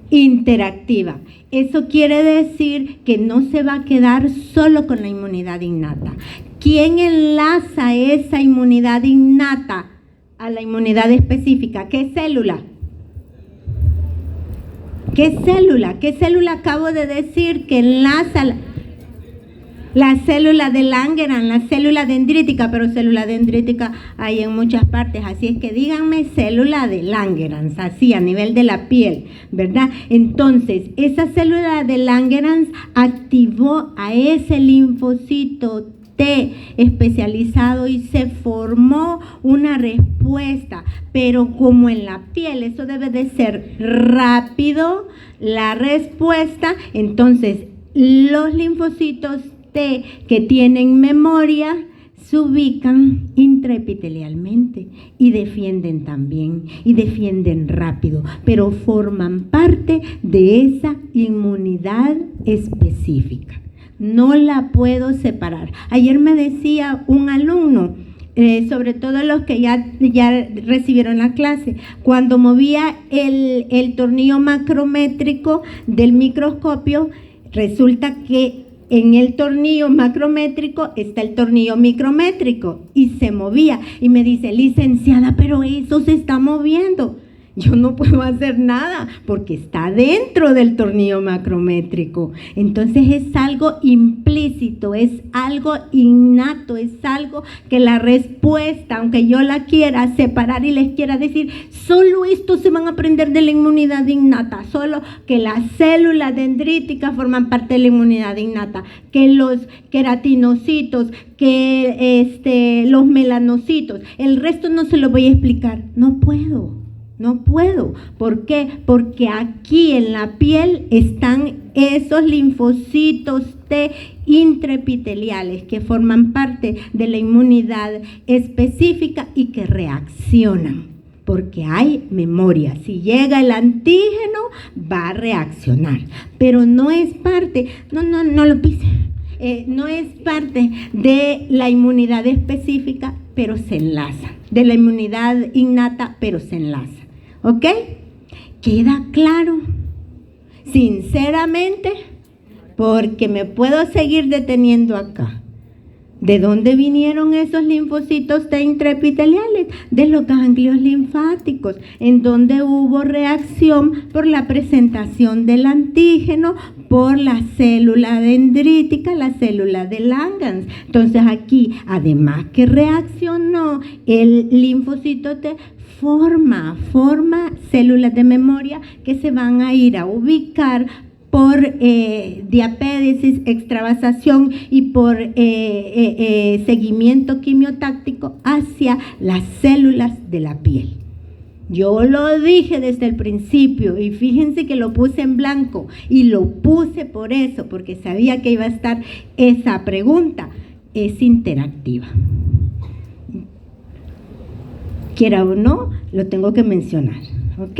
interactiva. Eso quiere decir que no se va a quedar solo con la inmunidad innata, ¿Quién enlaza esa inmunidad innata a la inmunidad específica? ¿Qué célula? ¿Qué célula? ¿Qué célula acabo de decir que enlaza la célula de Langerhans, la célula dendrítica? Pero célula dendrítica hay en muchas partes, así es que díganme célula de Langerhans, así a nivel de la piel, ¿verdad? Entonces, esa célula de Langerhans activó a ese linfocito T especializado y se formó una respuesta, pero como en la piel eso debe de ser rápido la respuesta, entonces los linfocitos T que tienen memoria se ubican intraepitelialmente y defienden también, y defienden rápido, pero forman parte de esa inmunidad específica. No la puedo separar. Ayer me decía un alumno, sobre todo los que ya recibieron la clase, cuando movía el tornillo macrométrico del microscopio, resulta que en el tornillo macrométrico está el tornillo micrométrico y se movía. Y me dice, licenciada, pero eso se está moviendo. Yo no puedo hacer nada porque está dentro del tornillo macrométrico. Entonces es algo implícito, es algo innato, es algo que la respuesta, aunque yo la quiera separar y les quiera decir, solo esto se van a aprender de la inmunidad innata, solo que las células dendríticas forman parte de la inmunidad innata, que los queratinocitos, que los melanocitos, el resto no se lo voy a explicar, no puedo. No puedo. ¿Por qué? Porque aquí en la piel están esos linfocitos T intraepiteliales que forman parte de la inmunidad específica y que reaccionan. Porque hay memoria. Si llega el antígeno, va a reaccionar. Pero no es parte, no lo pise. No es parte de la inmunidad específica, pero se enlaza. De la inmunidad innata, pero se enlaza. ¿Ok? ¿Queda claro? Sinceramente, porque me puedo seguir deteniendo acá. ¿De dónde vinieron esos linfocitos T intraepiteliales? De los ganglios linfáticos, en donde hubo reacción por la presentación del antígeno por la célula dendrítica, la célula de Langerhans. Entonces aquí, además que reaccionó, el linfocito T forma células de memoria que se van a ir a ubicar por diapédesis, extravasación y por seguimiento quimiotáctico hacia las células de la piel. Yo lo dije desde el principio y fíjense que lo puse en blanco y lo puse por eso, porque sabía que iba a estar esa pregunta. Es interactiva. Quiera o no, lo tengo que mencionar, ¿ok?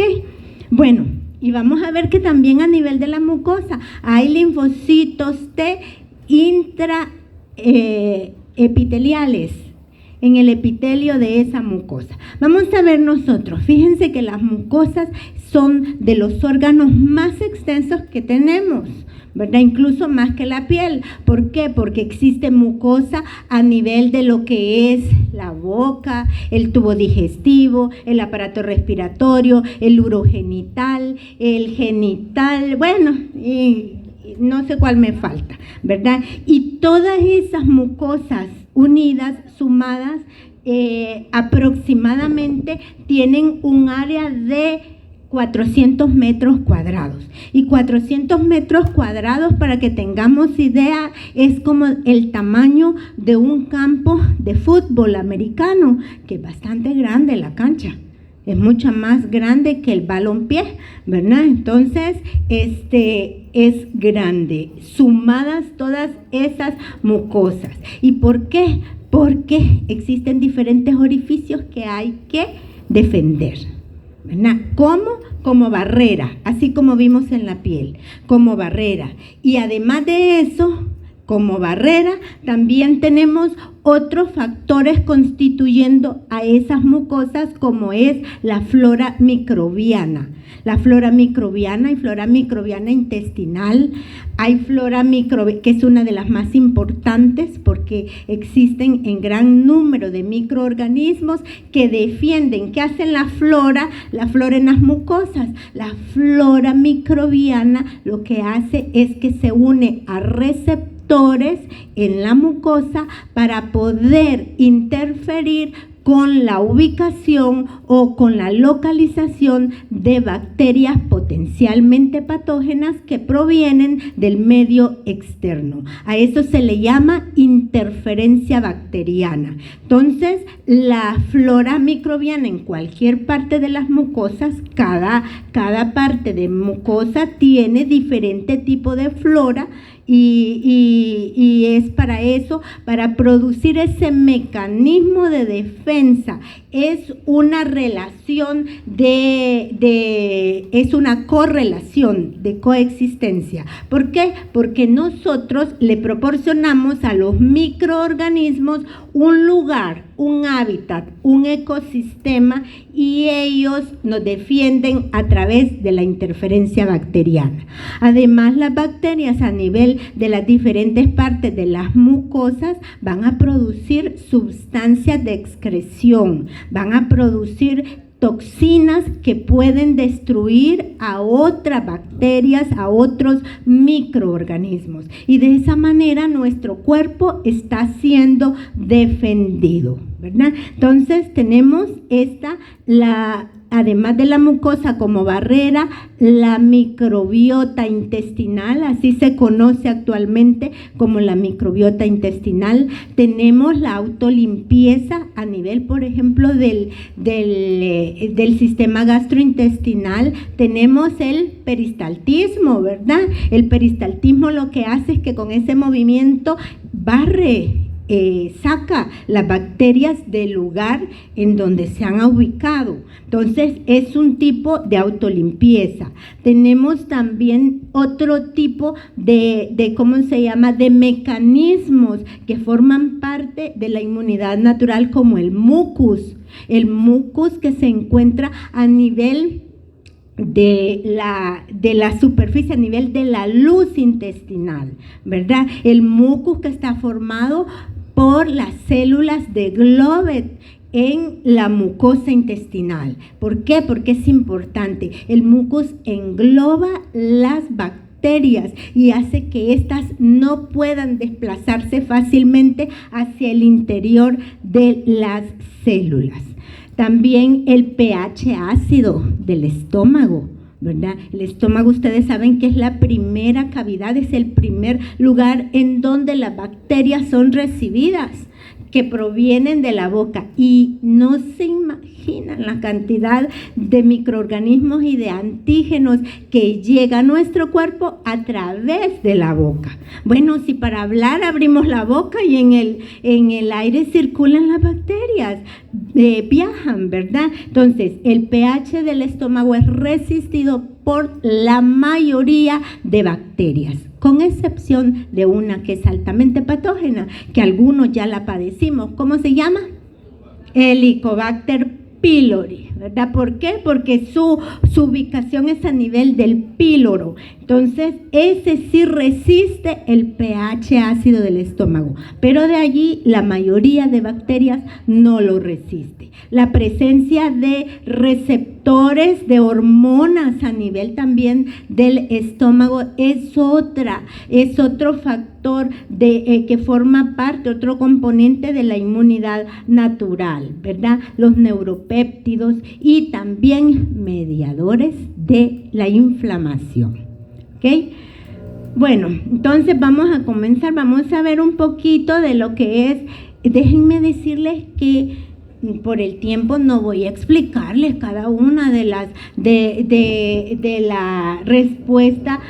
Bueno, y vamos a ver que también a nivel de la mucosa hay linfocitos T intraepiteliales en el epitelio de esa mucosa. Vamos a ver nosotros, fíjense que las mucosas son de los órganos más extensos que tenemos, ¿verdad? Incluso más que la piel. ¿Por qué? Porque existe mucosa a nivel de lo que es la boca, el tubo digestivo, el aparato respiratorio, el urogenital, el genital, bueno, y no sé cuál me falta, ¿verdad? Y todas esas mucosas unidas, sumadas, aproximadamente tienen un área de 400 metros cuadrados. Y 400 metros cuadrados, para que tengamos idea, es como el tamaño de un campo de fútbol americano, que es bastante grande la cancha. Es mucho más grande que el balompié, ¿verdad? Entonces, es grande, sumadas todas esas mucosas. ¿Y por qué? Porque existen diferentes orificios que hay que defender, ¿verdad? ¿Cómo? Como barrera, así como vimos en la piel, como barrera. Y además de eso, como barrera, también tenemos otros factores constituyendo a esas mucosas, como es la flora microbiana. La flora microbiana y flora microbiana intestinal. Hay flora microbiana, que es una de las más importantes porque existen en gran número de microorganismos que defienden. ¿Qué hacen la flora en las mucosas? La flora microbiana lo que hace es que se une a receptores en la mucosa para poder interferir con la ubicación o con la localización de bacterias potencialmente patógenas que provienen del medio externo. A eso se le llama interferencia bacteriana. Entonces, la flora microbiana en cualquier parte de las mucosas, cada parte de mucosa tiene diferente tipo de flora, y es para eso, para producir ese mecanismo de defensa. Es una relación es una correlación de coexistencia. ¿Por qué? Porque nosotros le proporcionamos a los microorganismos un lugar, un hábitat, un ecosistema, y ellos nos defienden a través de la interferencia bacteriana. Además, las bacterias a nivel de las diferentes partes de las mucosas van a producir sustancias de excreción, van a producir toxinas que pueden destruir a otras bacterias, a otros microorganismos. Y de esa manera nuestro cuerpo está siendo defendido, ¿verdad? Entonces tenemos además de la mucosa como barrera, la microbiota intestinal, así se conoce actualmente como la microbiota intestinal. Tenemos la autolimpieza a nivel, por ejemplo, del sistema gastrointestinal. Tenemos el peristaltismo, ¿verdad? El peristaltismo lo que hace es que con ese movimiento saca las bacterias del lugar en donde se han ubicado. Entonces es un tipo de autolimpieza. Tenemos también otro tipo de ¿cómo se llama?, de mecanismos que forman parte de la inmunidad natural, como el mucus. El mucus que se encuentra a nivel de la superficie, a nivel de la luz intestinal, ¿verdad? El mucus que está formado por las células de Glovet en la mucosa intestinal. ¿Por qué? Porque es importante. El mucus engloba las bacterias y hace que éstas no puedan desplazarse fácilmente hacia el interior de las células. También el pH ácido del estómago, ¿verdad? El estómago, ustedes saben que es la primera cavidad, es el primer lugar en donde las bacterias son recibidas, que provienen de la boca, y no se imaginan la cantidad de microorganismos y de antígenos que llega a nuestro cuerpo a través de la boca. Bueno, si para hablar abrimos la boca y en el aire circulan las bacterias, viajan, ¿verdad? Entonces, el pH del estómago es resistido por la mayoría de bacterias, con excepción de una que es altamente patógena, que algunos ya la padecimos. ¿Cómo se llama? Helicobacter pylori, ¿verdad? ¿Por qué? Porque su ubicación es a nivel del píloro. Entonces, ese sí resiste el pH ácido del estómago, pero de allí la mayoría de bacterias no lo resiste. La presencia de receptores de hormonas a nivel también del estómago es otro factor que forma parte, otro componente de la inmunidad natural, ¿verdad? Los neuropéptidos y también mediadores de la inflamación. ¿Ok? Bueno, entonces vamos a comenzar, vamos a ver un poquito de lo que es. Déjenme decirles que por el tiempo no voy a explicarles cada una de la respuesta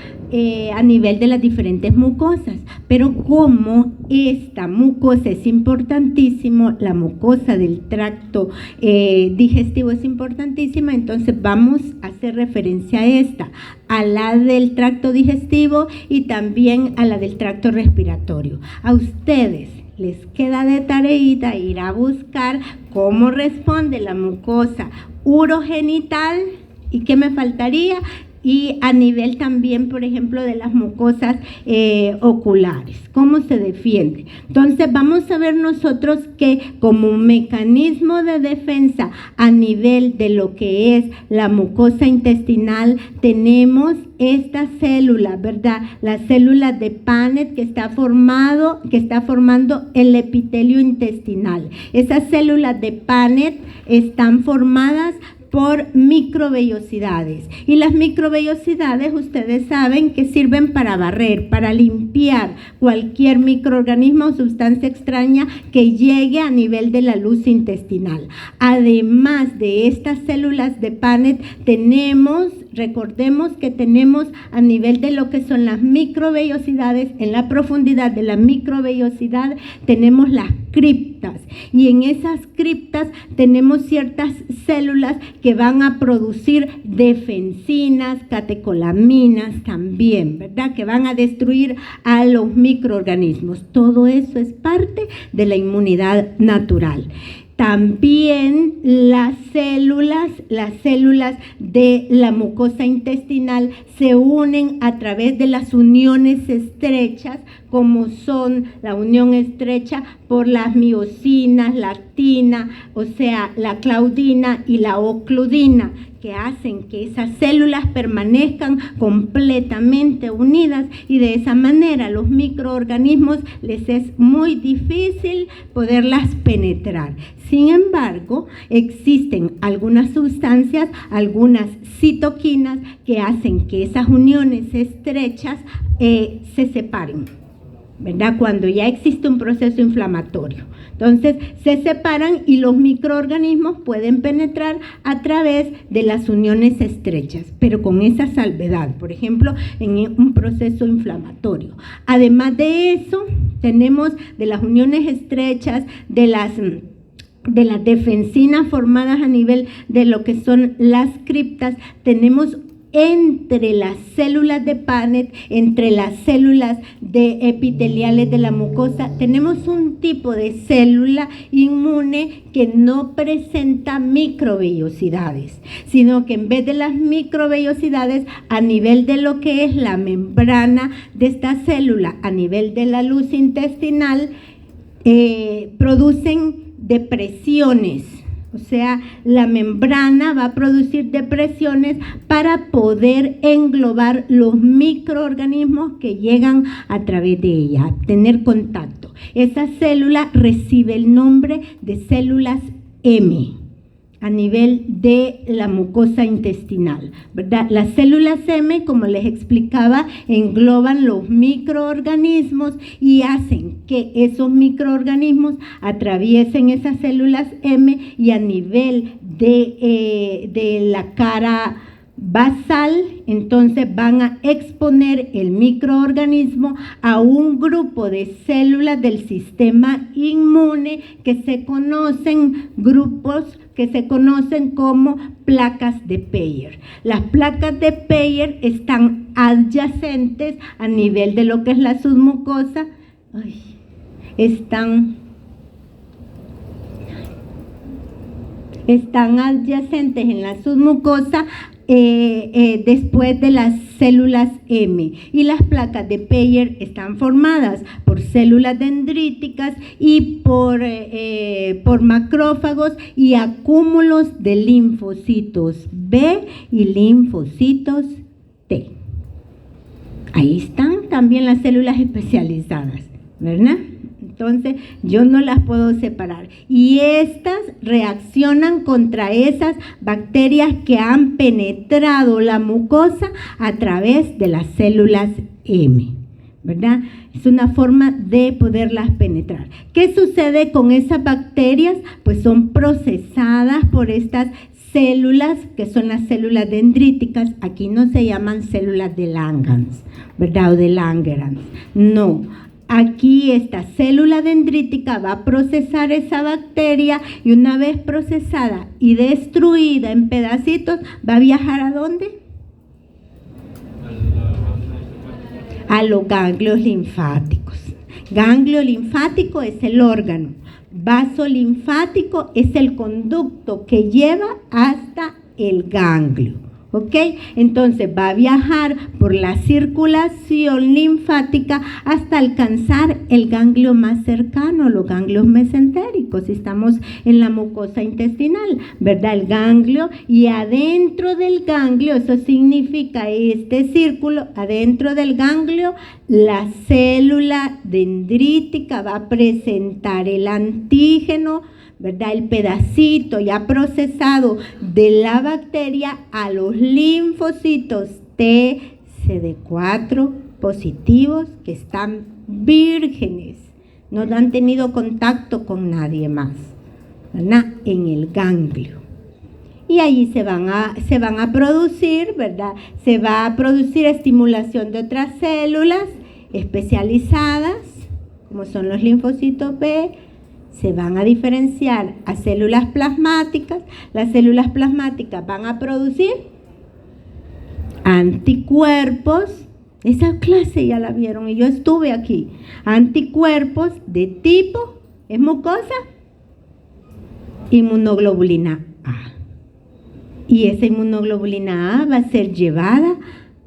a nivel de las diferentes mucosas. Pero como esta mucosa es importantísimo, la mucosa del tracto digestivo es importantísima, entonces vamos a hacer referencia a esta, a la del tracto digestivo y también a la del tracto respiratorio. A ustedes les queda de tareita ir a buscar cómo responde la mucosa urogenital y qué me faltaría, y a nivel también, por ejemplo, de las mucosas oculares, cómo se defiende. Entonces vamos a ver nosotros que como un mecanismo de defensa a nivel de lo que es la mucosa intestinal tenemos estas células, ¿verdad? Las células de Paneth que está formando el epitelio intestinal. Esas células de Paneth están formadas por microvellosidades, y las microvellosidades ustedes saben que sirven para barrer, para limpiar cualquier microorganismo o sustancia extraña que llegue a nivel de la luz intestinal. Además de estas células de Paneth recordemos que tenemos a nivel de lo que son las microvellosidades, en la profundidad de la microvellosidad tenemos las criptas, y en esas criptas tenemos ciertas células que van a producir defensinas, catecolaminas también, ¿verdad? Que van a destruir a los microorganismos. Todo eso es parte de la inmunidad natural. También las células de la mucosa intestinal se unen a través de las uniones estrechas, como son la unión estrecha por las miosinas, la actina, o sea, la claudina y la ocludina, que hacen que esas células permanezcan completamente unidas, y de esa manera los microorganismos les es muy difícil poderlas penetrar. Sin embargo, existen algunas sustancias, algunas citoquinas que hacen que esas uniones estrechas se separen, ¿verdad? Cuando ya existe un proceso inflamatorio. Entonces se separan y los microorganismos pueden penetrar a través de las uniones estrechas, pero con esa salvedad, por ejemplo, en un proceso inflamatorio. Además de eso, tenemos de las uniones estrechas, de las defensinas formadas a nivel de lo que son las criptas, tenemos entre las células de Paneth, entre las células epiteliales de la mucosa, tenemos un tipo de célula inmune que no presenta microvellosidades, sino que en vez de las microvellosidades, a nivel de lo que es la membrana de esta célula, a nivel de la luz intestinal, producen depresiones. O sea, la membrana va a producir depresiones para poder englobar los microorganismos que llegan a través de ella, a tener contacto. Esa célula recibe el nombre de células M a nivel de la mucosa intestinal, ¿verdad? Las células M, como les explicaba, engloban los microorganismos y hacen que esos microorganismos atraviesen esas células M, y a nivel de la cara basal, entonces van a exponer el microorganismo a un grupo de células del sistema inmune que se conocen, grupos que se conocen como placas de Peyer. Las placas de Peyer están adyacentes a nivel de lo que es la submucosa, están adyacentes en la submucosa después de las células M, y las placas de Peyer están formadas por células dendríticas y por macrófagos y acúmulos de linfocitos B y linfocitos T. Ahí están también las células especializadas, ¿verdad? Entonces yo no las puedo separar, y estas reaccionan contra esas bacterias que han penetrado la mucosa a través de las células M, ¿verdad? Es una forma de poderlas penetrar. ¿Qué sucede con esas bacterias? Pues son procesadas por estas células, que son las células dendríticas. Aquí no se llaman células de Langerhans, ¿verdad? O de Langerhans. No. Aquí esta célula dendrítica va a procesar esa bacteria y una vez procesada y destruida en pedacitos, ¿va a viajar a dónde? A los ganglios linfáticos. Ganglio linfático es el órgano. Vaso linfático es el conducto que lleva hasta el ganglio. ¿Ok? Entonces va a viajar por la circulación linfática hasta alcanzar el ganglio más cercano, los ganglios mesentéricos, si estamos en la mucosa intestinal, ¿verdad? El ganglio, y adentro del ganglio, eso significa este círculo, adentro del ganglio, la célula dendrítica va a presentar el antígeno, ¿verdad? El pedacito ya procesado de la bacteria a los linfocitos TCD4 positivos que están vírgenes, no han tenido contacto con nadie más, ¿verdad? En el ganglio. Y allí se van a producir, ¿verdad? Se va a producir estimulación de otras células especializadas, como son los linfocitos B. Se van a diferenciar a células plasmáticas. Las células plasmáticas van a producir anticuerpos. Esa clase ya la vieron y yo estuve aquí. Anticuerpos de tipo, ¿es mucosa? Inmunoglobulina A. Y esa inmunoglobulina A va a ser llevada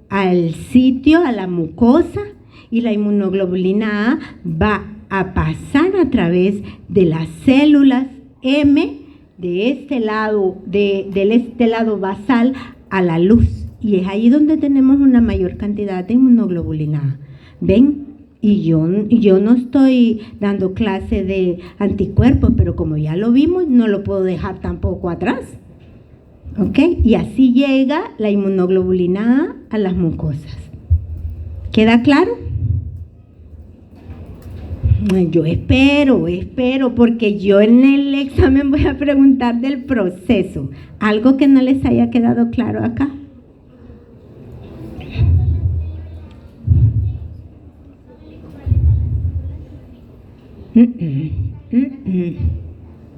al sitio, a la mucosa, y la inmunoglobulina A va a pasar a través de las células M de este lado, de este lado basal a la luz. Y es ahí donde tenemos una mayor cantidad de inmunoglobulina A. ¿Ven? Y yo no estoy dando clase de anticuerpos, pero como ya lo vimos, no lo puedo dejar tampoco atrás. ¿Ok? Y así llega la inmunoglobulina A las mucosas. ¿Queda claro? Yo espero, porque yo en el examen voy a preguntar del proceso. ¿Algo que no les haya quedado claro acá?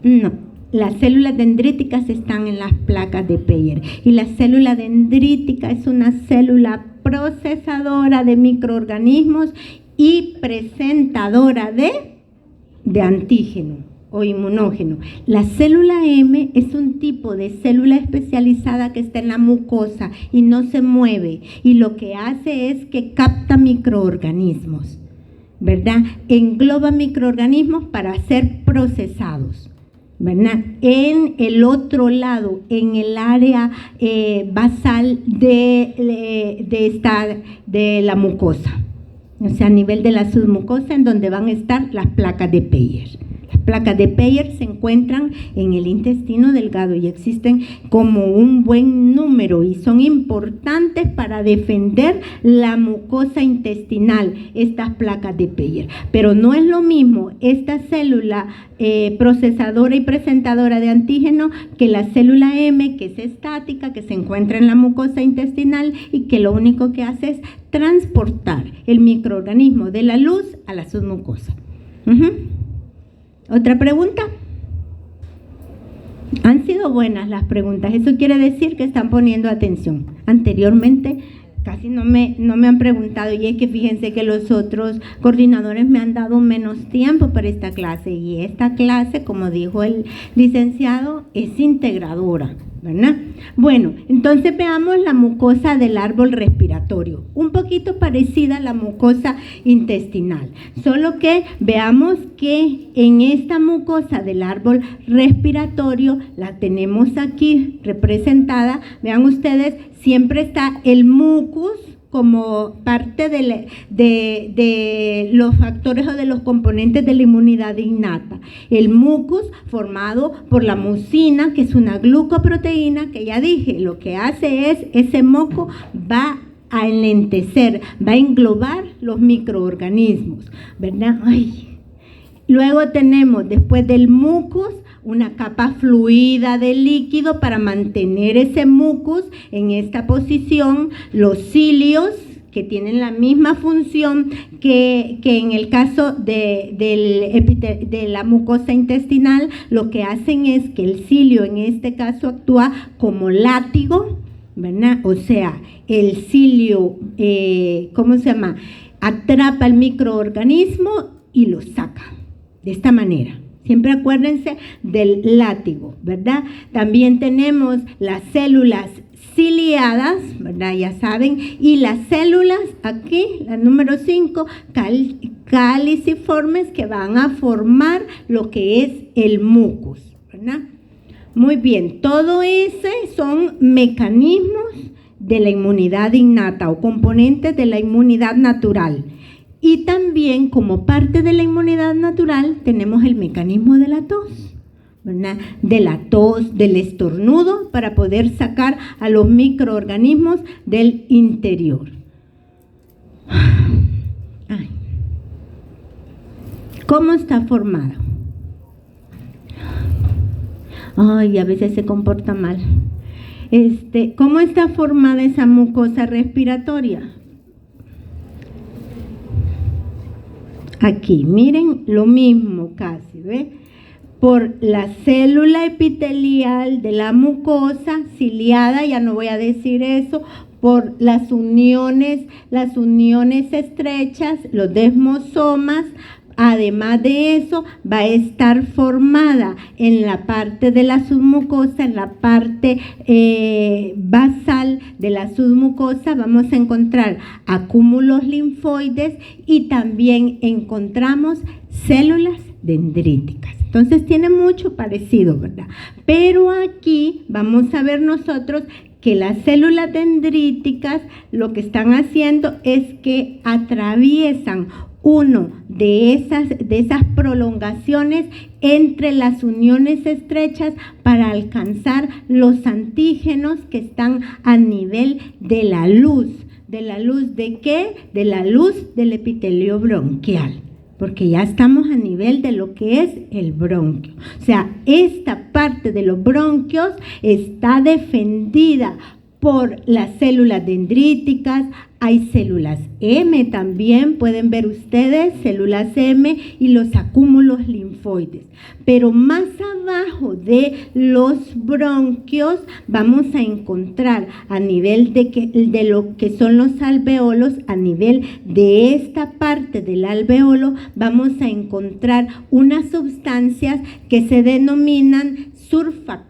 No, las células dendríticas están en las placas de Peyer. Y la célula dendrítica es una célula procesadora de microorganismos y presentadora de antígeno o inmunógeno. La célula M es un tipo de célula especializada que está en la mucosa y no se mueve, y lo que hace es que capta microorganismos, ¿verdad? Engloba microorganismos para ser procesados, ¿verdad? En el otro lado, en el área basal de la mucosa, o sea, a nivel de la submucosa, en donde van a estar las placas de Peyer. Las placas de Peyer se encuentran en el intestino delgado y existen como un buen número y son importantes para defender la mucosa intestinal, estas placas de Peyer. Pero no es lo mismo esta célula procesadora y presentadora de antígeno que la célula M, que es estática, que se encuentra en la mucosa intestinal y que lo único que hace es transportar el microorganismo de la luz a la submucosa. ¿Otra pregunta? Han sido buenas las preguntas, eso quiere decir que están poniendo atención. Anteriormente casi no me han preguntado, y es que fíjense que los otros coordinadores me han dado menos tiempo para esta clase, y esta clase, como dijo el licenciado, es integradora, ¿verdad? Bueno, entonces veamos la mucosa del árbol respiratorio, un poquito parecida a la mucosa intestinal, solo que veamos que en esta mucosa del árbol respiratorio la tenemos aquí representada. Vean ustedes, siempre está el mucus como parte de los factores o de los componentes de la inmunidad innata. El mucus formado por la mucina, que es una glucoproteína, que ya dije, lo que hace es, ese moco va a enlentecer, va a englobar los microorganismos, ¿verdad? Luego tenemos, después del mucus, una capa fluida de líquido para mantener ese mucus en esta posición. Los cilios, que tienen la misma función que en el caso de la mucosa intestinal, lo que hacen es que el cilio en este caso actúa como látigo, ¿verdad? O sea, el cilio, atrapa el microorganismo y lo saca de esta manera. Siempre acuérdense del látigo, ¿verdad? También tenemos las células ciliadas, ¿verdad? Ya saben, y las células aquí, la número 5, caliciformes, que van a formar lo que es el mucus, ¿verdad? Muy bien, todo ese son mecanismos de la inmunidad innata o componentes de la inmunidad natural. Y también, como parte de la inmunidad natural, tenemos el mecanismo de la tos, ¿verdad? De la tos, del estornudo, para poder sacar a los microorganismos del interior. Ay. ¿Cómo está formada? Ay, a veces se comporta mal. ¿Cómo está formada esa mucosa respiratoria? Aquí, miren, lo mismo casi, ¿ve? Por la célula epitelial de la mucosa ciliada, ya no voy a decir eso, por las uniones estrechas, los desmosomas. Además de eso, va a estar formada en la parte de la submucosa, en la parte basal de la submucosa, vamos a encontrar acúmulos linfoides y también encontramos células dendríticas. Entonces tiene mucho parecido, ¿verdad? Pero aquí vamos a ver nosotros que las células dendríticas lo que están haciendo es que atraviesan uno de esas prolongaciones entre las uniones estrechas para alcanzar los antígenos que están a nivel de la luz. ¿De la luz de qué? De la luz del epitelio bronquial, porque ya estamos a nivel de lo que es el bronquio. O sea, esta parte de los bronquios está defendida por las células dendríticas. Hay células M también, pueden ver ustedes, células M y los acúmulos linfoides. Pero más abajo de los bronquios vamos a encontrar a nivel de lo que son los alveolos, a nivel de esta parte del alveolo, vamos a encontrar unas sustancias que se denominan surfactantes.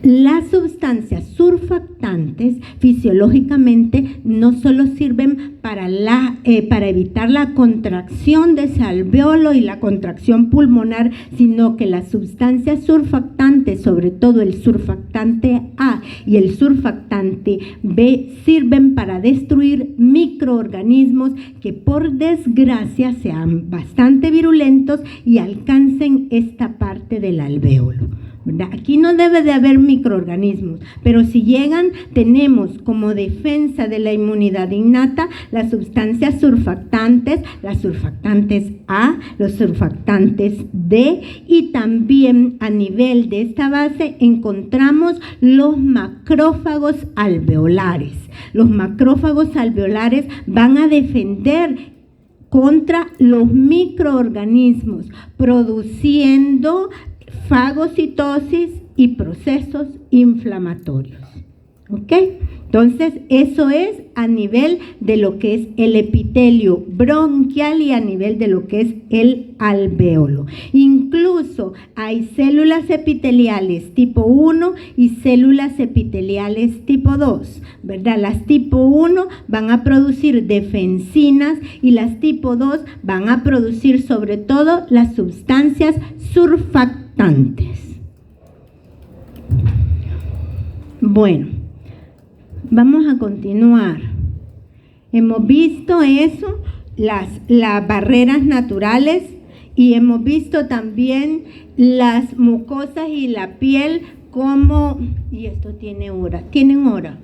Las sustancias surfactantes fisiológicamente no solo sirven para evitar la contracción de ese alveolo y la contracción pulmonar, sino que las sustancias surfactantes, sobre todo el surfactante A y el surfactante B, sirven para destruir microorganismos que por desgracia sean bastante virulentos y alcancen esta parte del alveolo, ¿verdad? Aquí no debe de haber microorganismos, pero si llegan, tenemos como defensa de la inmunidad innata las sustancias surfactantes, las surfactantes A, los surfactantes D, y también a nivel de esta base encontramos los macrófagos alveolares. Los macrófagos alveolares van a defender contra los microorganismos, produciendo fagocitosis y procesos inflamatorios. ¿Ok? Entonces, eso es a nivel de lo que es el epitelio bronquial y a nivel de lo que es el alveolo. Incluso hay células epiteliales tipo 1 y células epiteliales tipo 2, ¿verdad? Las tipo 1 van a producir defensinas y las tipo 2 van a producir sobre todo las sustancias surfactantes. Bueno, vamos a continuar. Hemos visto eso, las barreras naturales, y hemos visto también las mucosas y la piel como, y esto tiene hora, ¿tienen hora?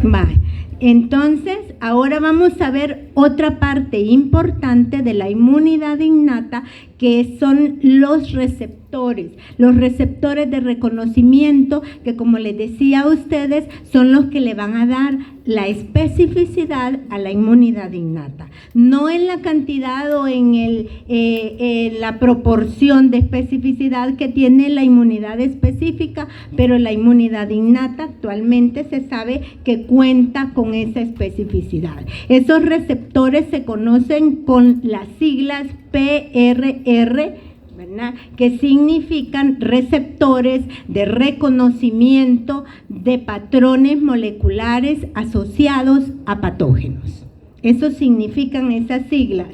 Vale. Entonces, ahora vamos a ver otra parte importante de la inmunidad innata, que son los receptores de reconocimiento, que como les decía a ustedes, son los que le van a dar la especificidad a la inmunidad innata. No en la cantidad o en la proporción de especificidad que tiene la inmunidad específica, pero la inmunidad innata actualmente se sabe que cuenta con esa especificidad. Esos receptores se conocen con las siglas PRR, ¿verdad?, que significan receptores de reconocimiento de patrones moleculares asociados a patógenos. Eso significan esas siglas,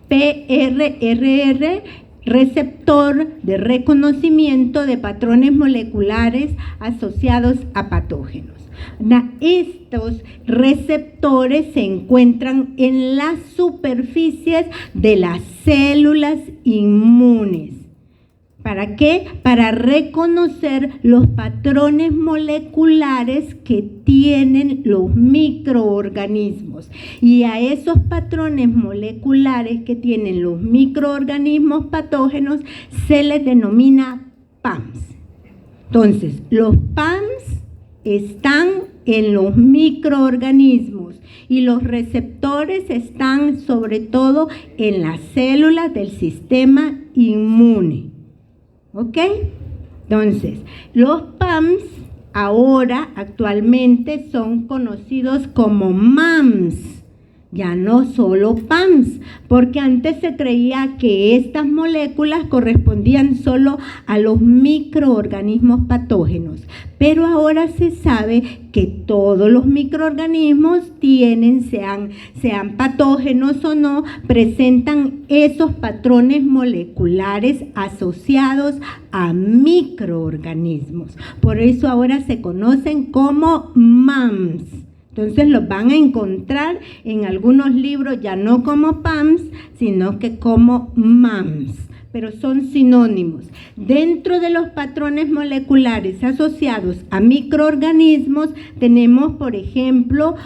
PRRR, receptor de reconocimiento de patrones moleculares asociados a patógenos. Estos receptores se encuentran en las superficies de las células inmunes. ¿Para qué? Para reconocer los patrones moleculares que tienen los microorganismos. Y a esos patrones moleculares que tienen los microorganismos patógenos se les denomina PAMs. Entonces, los PAMs están en los microorganismos y los receptores están sobre todo en las células del sistema inmune. ¿Ok? Entonces, los PAMs ahora actualmente son conocidos como MAMs. Ya no solo PAMs, porque antes se creía que estas moléculas correspondían solo a los microorganismos patógenos, pero ahora se sabe que todos los microorganismos tienen, sean patógenos o no, presentan esos patrones moleculares asociados a microorganismos. Por eso ahora se conocen como MAMs. Entonces los van a encontrar en algunos libros ya no como PAMs, sino que como MAMs, pero son sinónimos. Dentro de los patrones moleculares asociados a microorganismos tenemos, por ejemplo,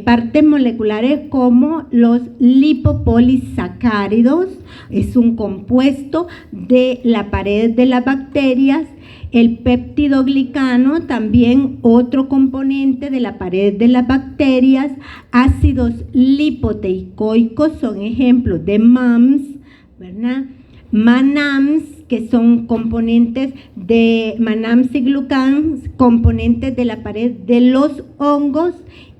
partes moleculares como los lipopolisacáridos, es un compuesto de la pared de las bacterias. El peptidoglicano, también otro componente de la pared de las bacterias. Ácidos lipoteicoicos son ejemplos de MAMs, ¿verdad? MANAMs, que son componentes de MANAMs y glucans, componentes de la pared de los hongos,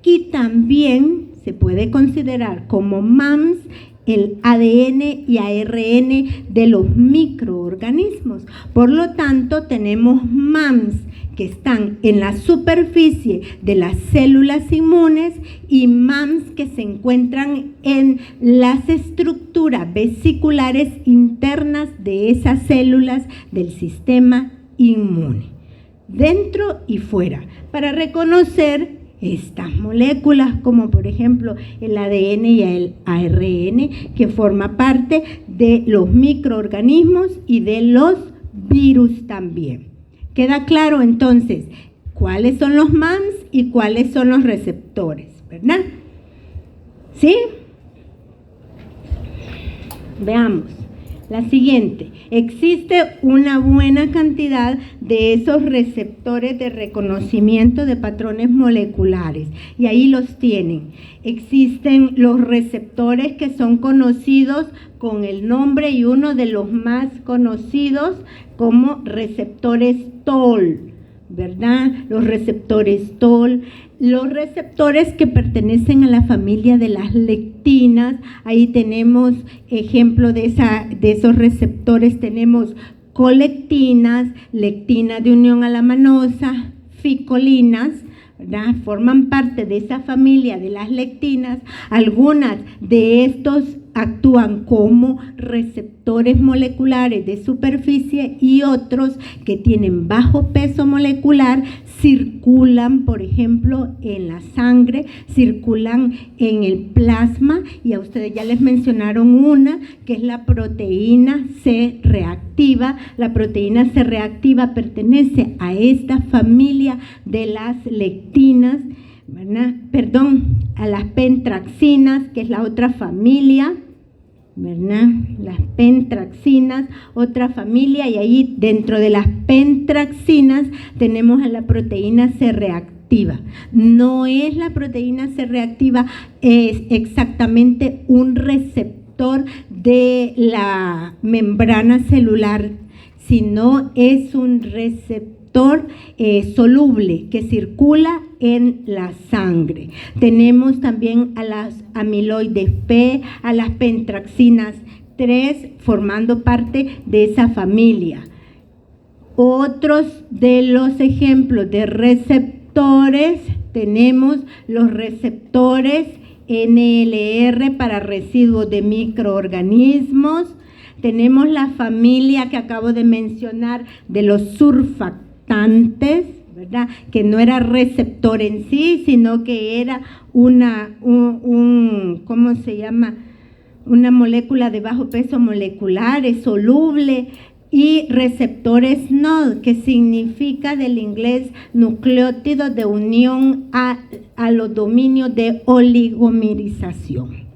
y también se puede considerar como MAMs el ADN y ARN de los microorganismos. Por lo tanto, tenemos MAMs que están en la superficie de las células inmunes y MAMs que se encuentran en las estructuras vesiculares internas de esas células del sistema inmune, dentro y fuera, para reconocer estas moléculas, como por ejemplo el ADN y el ARN, que forma parte de los microorganismos y de los virus también. ¿Queda claro entonces cuáles son los MAMs y cuáles son los receptores, verdad? ¿Sí? Veamos. La siguiente, existe una buena cantidad de esos receptores de reconocimiento de patrones moleculares y ahí los tienen. Existen los receptores que son conocidos con el nombre y uno de los más conocidos como receptores TOL, ¿verdad? Los receptores TOL. Los receptores que pertenecen a la familia de las lectinas, ahí tenemos ejemplo de esos receptores, tenemos colectinas, lectinas de unión a la manosa, ficolinas, ¿verdad? Forman parte de esa familia de las lectinas. Algunas de estos actúan como receptores moleculares de superficie y otros que tienen bajo peso molecular circulan, por ejemplo, en la sangre, circulan en el plasma, y a ustedes ya les mencionaron una, que es la proteína C reactiva. La proteína C reactiva pertenece a esta familia de las lectinas, ¿verdad? Perdón, a las pentraxinas, que es la otra familia, ¿verdad? Las pentraxinas, otra familia, y ahí dentro de las pentraxinas tenemos a la proteína C reactiva. No es la proteína C reactiva, es exactamente un receptor de la membrana celular, sino es un receptor soluble que circula en la sangre. Tenemos también a las amiloides P, a las pentraxinas 3, formando parte de esa familia. Otros de los ejemplos de receptores, tenemos los receptores NLR para residuos de microorganismos. Tenemos la familia que acabo de mencionar de los surfactantes, ¿verdad? Que no era receptor en sí, sino que era ¿cómo se llama? Una molécula de bajo peso molecular, es soluble. Y receptores NOD, que significa del inglés nucleótido de unión a los dominios de oligomerización.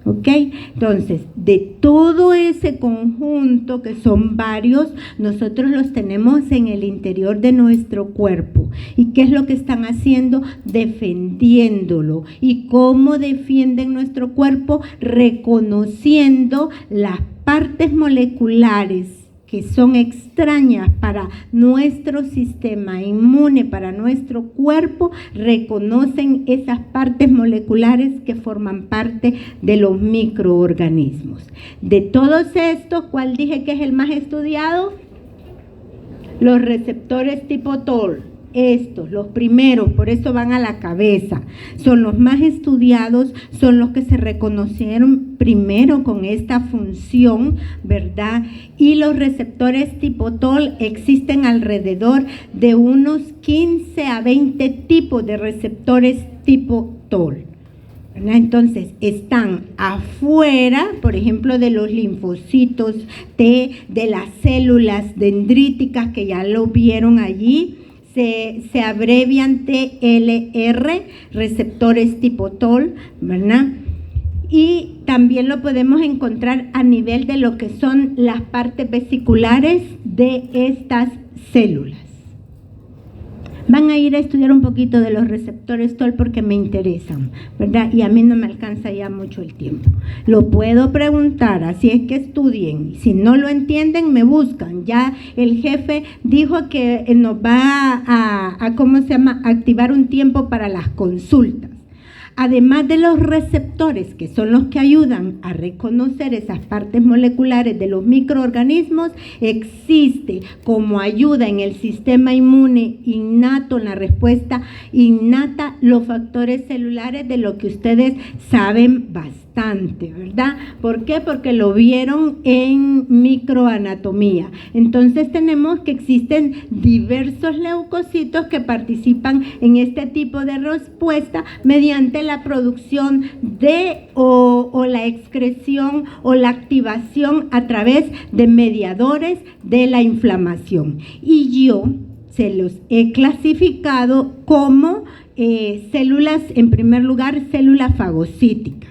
¿Ok? Entonces, de todo ese conjunto, que son varios, nosotros los tenemos en el interior de nuestro cuerpo. ¿Y qué es lo que están haciendo? Defendiéndolo. ¿Y cómo defienden nuestro cuerpo? Reconociendo las partes moleculares que son extrañas para nuestro sistema inmune, para nuestro cuerpo, reconocen esas partes moleculares que forman parte de los microorganismos. De todos estos, ¿cuál dije que es el más estudiado? Los receptores tipo TOL. Estos, los primeros, por eso van a la cabeza, son los más estudiados, son los que se reconocieron primero con esta función, ¿verdad? Y los receptores tipo TOL existen alrededor de unos 15 a 20 tipos de receptores tipo TOL, ¿verdad? Entonces, están afuera, por ejemplo, de los linfocitos T, de las células dendríticas que ya lo vieron allí. Se abrevian TLR, receptores tipo TOL, ¿verdad? Y también lo podemos encontrar a nivel de lo que son las partes vesiculares de estas células. Van a ir a estudiar un poquito de los receptores TOL porque me interesan, ¿verdad? Y a mí no me alcanza ya mucho el tiempo. Lo puedo preguntar, así es que estudien. Si no lo entienden, me buscan. Ya el jefe dijo que nos va a ¿cómo se llama?, activar un tiempo para las consultas. Además de los receptores, que son los que ayudan a reconocer esas partes moleculares de los microorganismos, existe como ayuda en el sistema inmune innato, en la respuesta innata, los factores celulares, de lo que ustedes saben bastante, ¿verdad? ¿Por qué? Porque lo vieron en microanatomía. Entonces tenemos que existen diversos leucocitos que participan en este tipo de respuesta mediante la producción de o la excreción o la activación a través de mediadores de la inflamación. Y yo se los he clasificado como células, en primer lugar, células fagocíticas.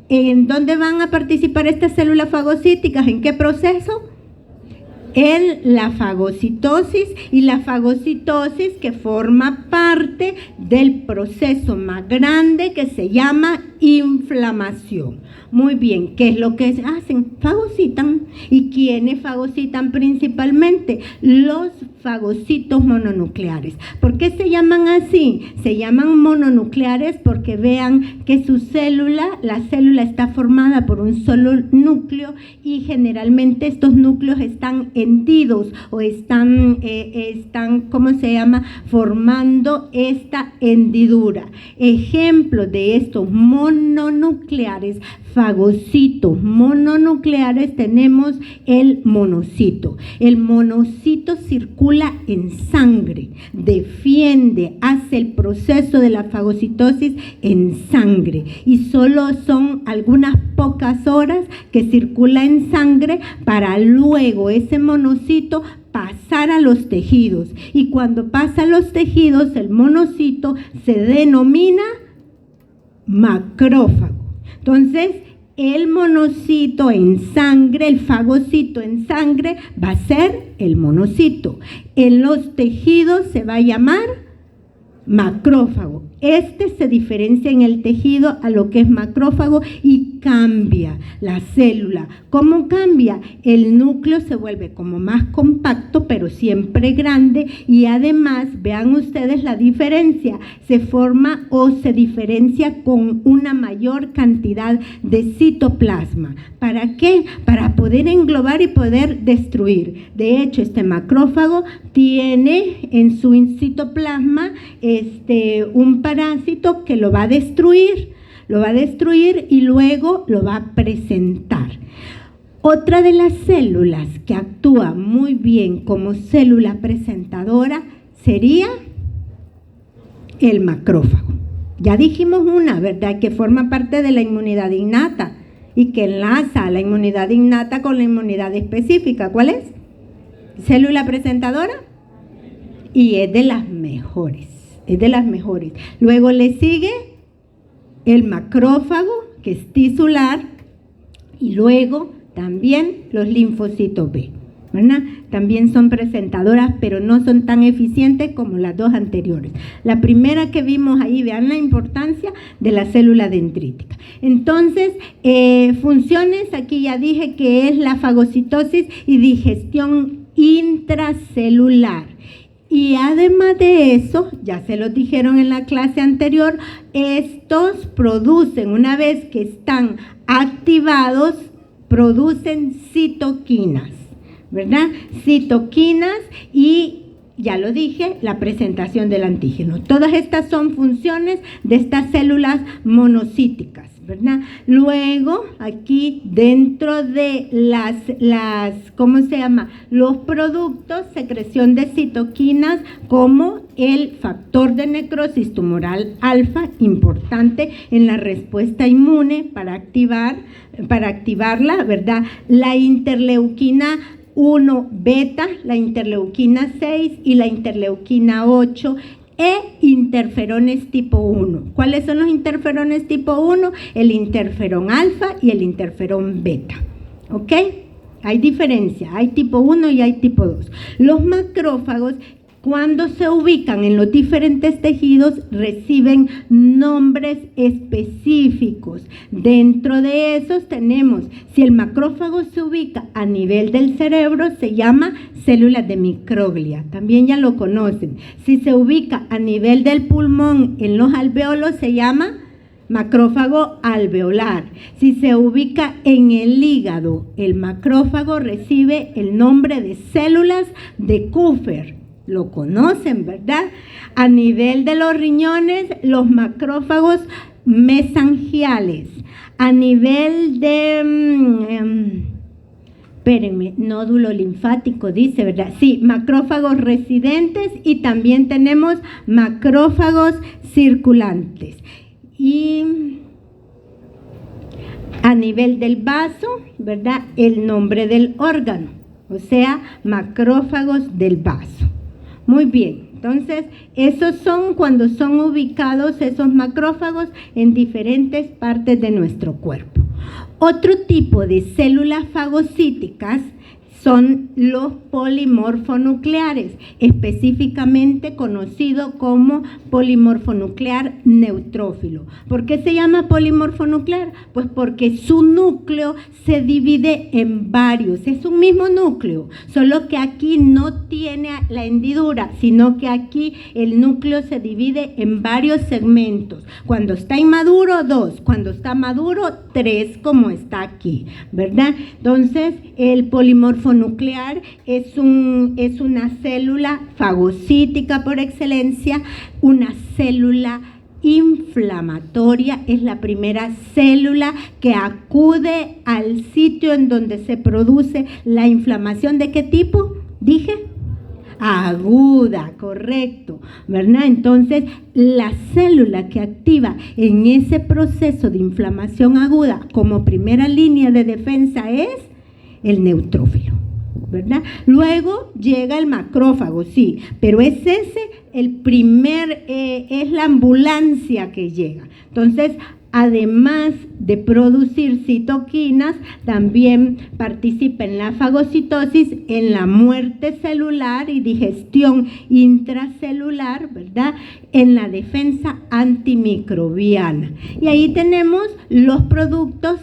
¿En dónde van a participar estas células fagocíticas? ¿En qué proceso? En la fagocitosis, y la fagocitosis que forma parte del proceso más grande que se llama inflamación. Muy bien, ¿qué es lo que hacen? Fagocitan. ¿Y quiénes fagocitan principalmente? Los fagocitos mononucleares. ¿Por qué se llaman así? Se llaman mononucleares porque vean que su célula, la célula está formada por un solo núcleo, y generalmente estos núcleos están hendidos o están ¿cómo se llama?, formando esta hendidura. Ejemplos de estos mononucleares, fagocitos mononucleares, tenemos el monocito. El monocito circula en sangre, defiende, hace el proceso de la fagocitosis en sangre, y solo son algunas pocas horas que circula en sangre para luego ese monocito pasar a los tejidos. Y cuando pasa a los tejidos, el monocito se denomina macrófago. Entonces, el monocito en sangre, el fagocito en sangre, va a ser el monocito. En los tejidos se va a llamar macrófago. Este se diferencia en el tejido a lo que es macrófago y cambia la célula. ¿Cómo cambia? El núcleo se vuelve como más compacto, pero siempre grande, y además, vean ustedes la diferencia, se forma o se diferencia con una mayor cantidad de citoplasma. ¿Para qué? Para poder englobar y poder destruir. De hecho, este macrófago tiene en su citoplasma un parásito que lo va a destruir y luego lo va a presentar. Otra de las células que actúa muy bien como célula presentadora sería el macrófago. Ya dijimos una, ¿verdad?, que forma parte de la inmunidad innata y que enlaza a la inmunidad innata con la inmunidad específica. ¿Cuál es? ¿Célula presentadora? Y es de las mejores. Luego le sigue el macrófago, que es tisular, y luego también los linfocitos B, ¿verdad? También son presentadoras, pero no son tan eficientes como las dos anteriores. La primera que vimos ahí, vean la importancia de la célula dendrítica. Entonces, funciones, aquí ya dije que es la fagocitosis y digestión intracelular. Y además de eso, ya se los dijeron en la clase anterior, estos producen, una vez que están activados, producen citoquinas, ¿verdad? Citoquinas y, ya lo dije, la presentación del antígeno. Todas estas son funciones de estas células monocíticas, ¿verdad? Luego, aquí dentro de los productos, secreción de citoquinas como el factor de necrosis tumoral alfa, importante en la respuesta inmune para activarla, ¿verdad? La interleuquina 1 beta, la interleuquina 6 y la interleuquina 8 e interferones tipo 1. ¿Cuáles son los interferones tipo 1? El interferón alfa y el interferón beta. ¿Ok? Hay diferencia, hay tipo 1 y hay tipo 2. Los macrófagos, cuando se ubican en los diferentes tejidos, reciben nombres específicos. Dentro de esos tenemos, si el macrófago se ubica a nivel del cerebro, se llama células de microglia, también ya lo conocen. Si se ubica a nivel del pulmón, en los alvéolos, se llama macrófago alveolar. Si se ubica en el hígado, el macrófago recibe el nombre de células de Kupffer. Lo conocen, ¿verdad? A nivel de los riñones, los macrófagos mesangiales. A nivel de, nódulo linfático, dice, ¿verdad? Sí, macrófagos residentes y también tenemos macrófagos circulantes. Y a nivel del vaso, ¿verdad?, el nombre del órgano, o sea, macrófagos del vaso. Muy bien, entonces esos son cuando son ubicados esos macrófagos en diferentes partes de nuestro cuerpo. Otro tipo de células fagocíticas son los polimorfonucleares, específicamente conocido como polimorfonuclear neutrófilo. ¿Por qué se llama polimorfonuclear? Pues porque su núcleo se divide en varios, es un mismo núcleo, solo que aquí no tiene la hendidura, sino que aquí el núcleo se divide en varios segmentos. Cuando está inmaduro, 2, cuando está maduro, 3, como está aquí, ¿verdad? Entonces, el polimorfonuclear es una célula fagocítica por excelencia, una célula inflamatoria, es la primera célula que acude al sitio en donde se produce la inflamación. ¿De qué tipo? Dije, aguda, correcto, ¿verdad? Entonces, la célula que activa en ese proceso de inflamación aguda como primera línea de defensa es el neutrófilo. ¿verdad? Luego llega el macrófago, sí, pero es ese el primer, es la ambulancia que llega. Entonces, además de producir citoquinas, también participa en la fagocitosis, en la muerte celular y digestión intracelular, ¿verdad? En la defensa antimicrobiana. Y ahí tenemos los productos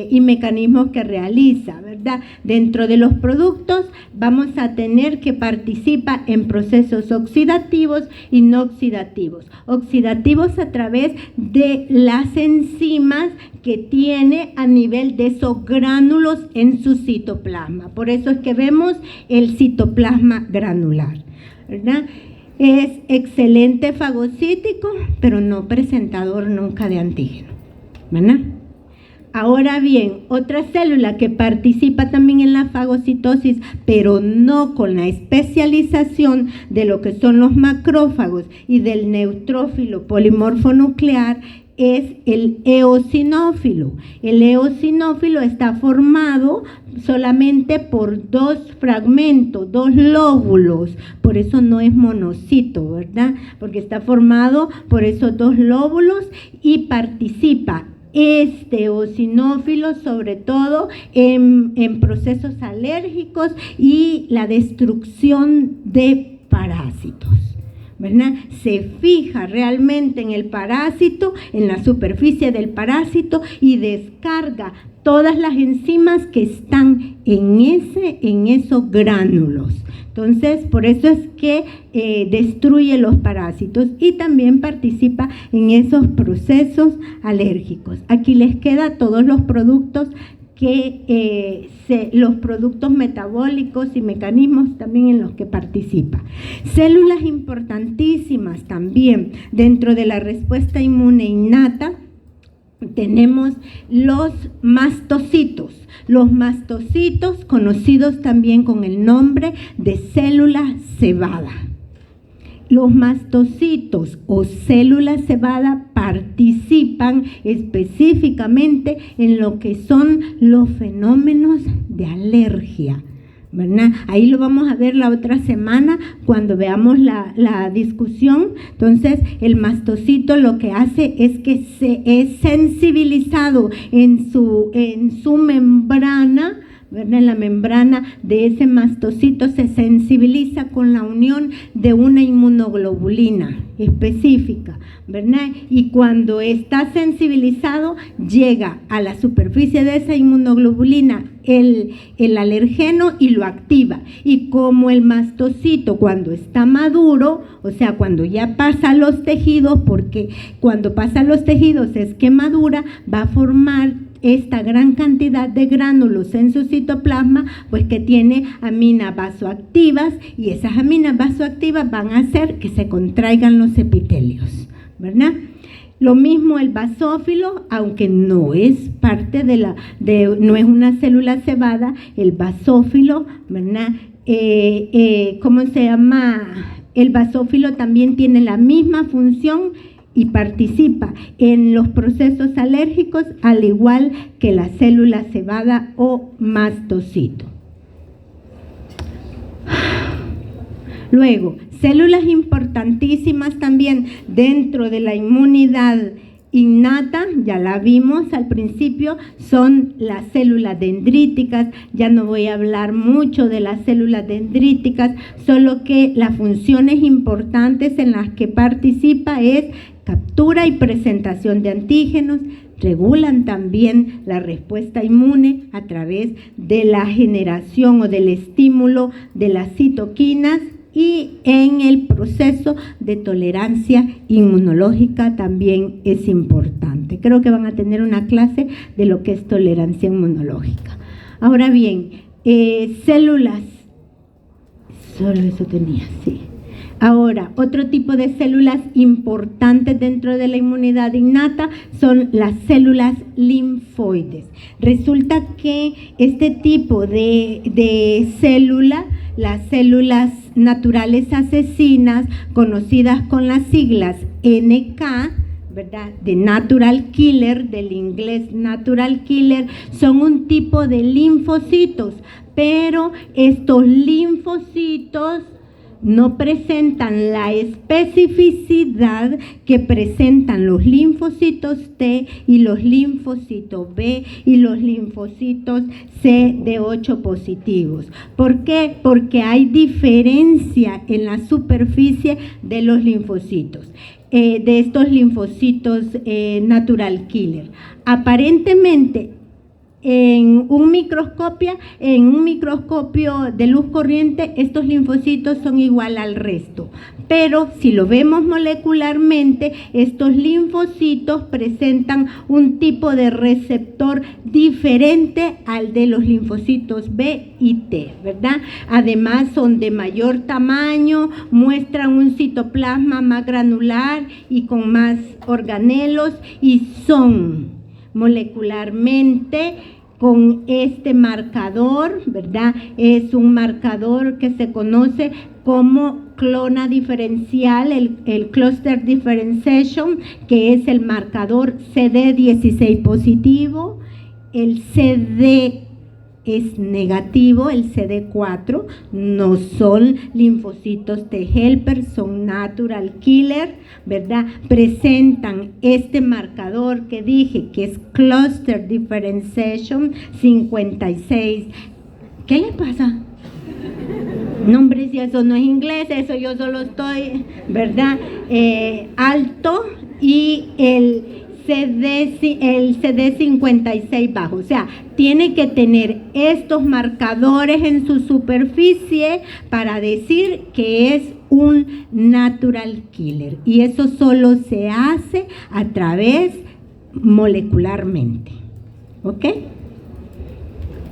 y mecanismos que realiza, ¿verdad? Dentro de los productos vamos a tener que participa en procesos oxidativos y no oxidativos. Oxidativos a través de las enzimas que tiene a nivel de esos gránulos en su citoplasma. Por eso es que vemos el citoplasma granular, ¿verdad? Es excelente fagocítico, pero no presentador nunca de antígeno, ¿verdad? Ahora bien, otra célula que participa también en la fagocitosis, pero no con la especialización de lo que son los macrófagos y del neutrófilo polimorfonuclear, es el eosinófilo. El eosinófilo está formado solamente por dos fragmentos, dos lóbulos, por eso no es monocito, ¿verdad? Porque está formado por esos dos lóbulos y participa este eosinófilo sobre todo en procesos alérgicos y la destrucción de parásitos, ¿verdad? Se fija realmente en el parásito, en la superficie del parásito y descarga todas las enzimas que están en esos gránulos. Entonces, por eso es que destruye los parásitos y también participa en esos procesos alérgicos. Aquí les queda todos los productos los productos metabólicos y mecanismos también en los que participa. Células importantísimas también dentro de la respuesta inmune innata. Tenemos los mastocitos. Los mastocitos, conocidos también con el nombre de célula cebada. Los mastocitos o células cebada participan específicamente en lo que son los fenómenos de alergia, ¿verdad? Ahí lo vamos a ver la otra semana cuando veamos la discusión. Entonces, el mastocito lo que hace es que se es sensibilizado en su membrana, ¿verdad? En la membrana de ese mastocito se sensibiliza con la unión de una inmunoglobulina específica, ¿verdad? Y cuando está sensibilizado, llega a la superficie de esa inmunoglobulina el alergeno y lo activa. Y como el mastocito cuando está maduro, o sea, cuando ya pasa a los tejidos, porque cuando pasa a los tejidos es que madura, va a formar esta gran cantidad de gránulos en su citoplasma, pues que tiene aminas vasoactivas, y esas aminas vasoactivas van a hacer que se contraigan los epitelios, ¿verdad? Lo mismo el basófilo, aunque no es parte no es una célula cebada, el basófilo, ¿verdad? ¿Cómo se llama? El basófilo también tiene la misma función y participa en los procesos alérgicos al igual que la célula cebada o mastocito. Luego, células importantísimas también dentro de la inmunidad innata, ya la vimos al principio, son las células dendríticas. Ya no voy a hablar mucho de las células dendríticas, solo que las funciones importantes en las que participa es captura y presentación de antígenos, regulan también la respuesta inmune a través de la generación o del estímulo de las citoquinas, y en el proceso de tolerancia inmunológica también es importante. Creo que van a tener una clase de lo que es tolerancia inmunológica. Ahora bien, células, solo eso tenía, sí. Ahora, otro tipo de células importantes dentro de la inmunidad innata son las células linfoides. Resulta que este tipo de célula, las células naturales asesinas, conocidas con las siglas NK, ¿verdad?, de natural killer, del inglés natural killer, son un tipo de linfocitos, pero estos linfocitos no presentan la especificidad que presentan los linfocitos T y los linfocitos B y los linfocitos CD8 positivos. ¿Por qué? Porque hay diferencia en la superficie de los linfocitos, de estos linfocitos natural killer. Aparentemente, en un microscopio de luz corriente, estos linfocitos son igual al resto. Pero si lo vemos molecularmente, estos linfocitos presentan un tipo de receptor diferente al de los linfocitos B y T, ¿verdad? Además, son de mayor tamaño, muestran un citoplasma más granular y con más organelos, y son molecularmente con este marcador, ¿verdad? Es un marcador que se conoce como clona diferencial, el cluster differentiation, que es el marcador CD16 positivo. El CD es negativo, el CD4, no son linfocitos T helper, son natural killer, ¿verdad? Presentan este marcador que dije que es cluster differentiation 56. ¿Qué le pasa? No, hombre, si eso no es inglés, eso yo solo estoy, ¿verdad? Alto, y el CD56 bajo. O sea, tiene que tener estos marcadores en su superficie para decir que es un natural killer. Y eso solo se hace a través molecularmente. ¿Ok?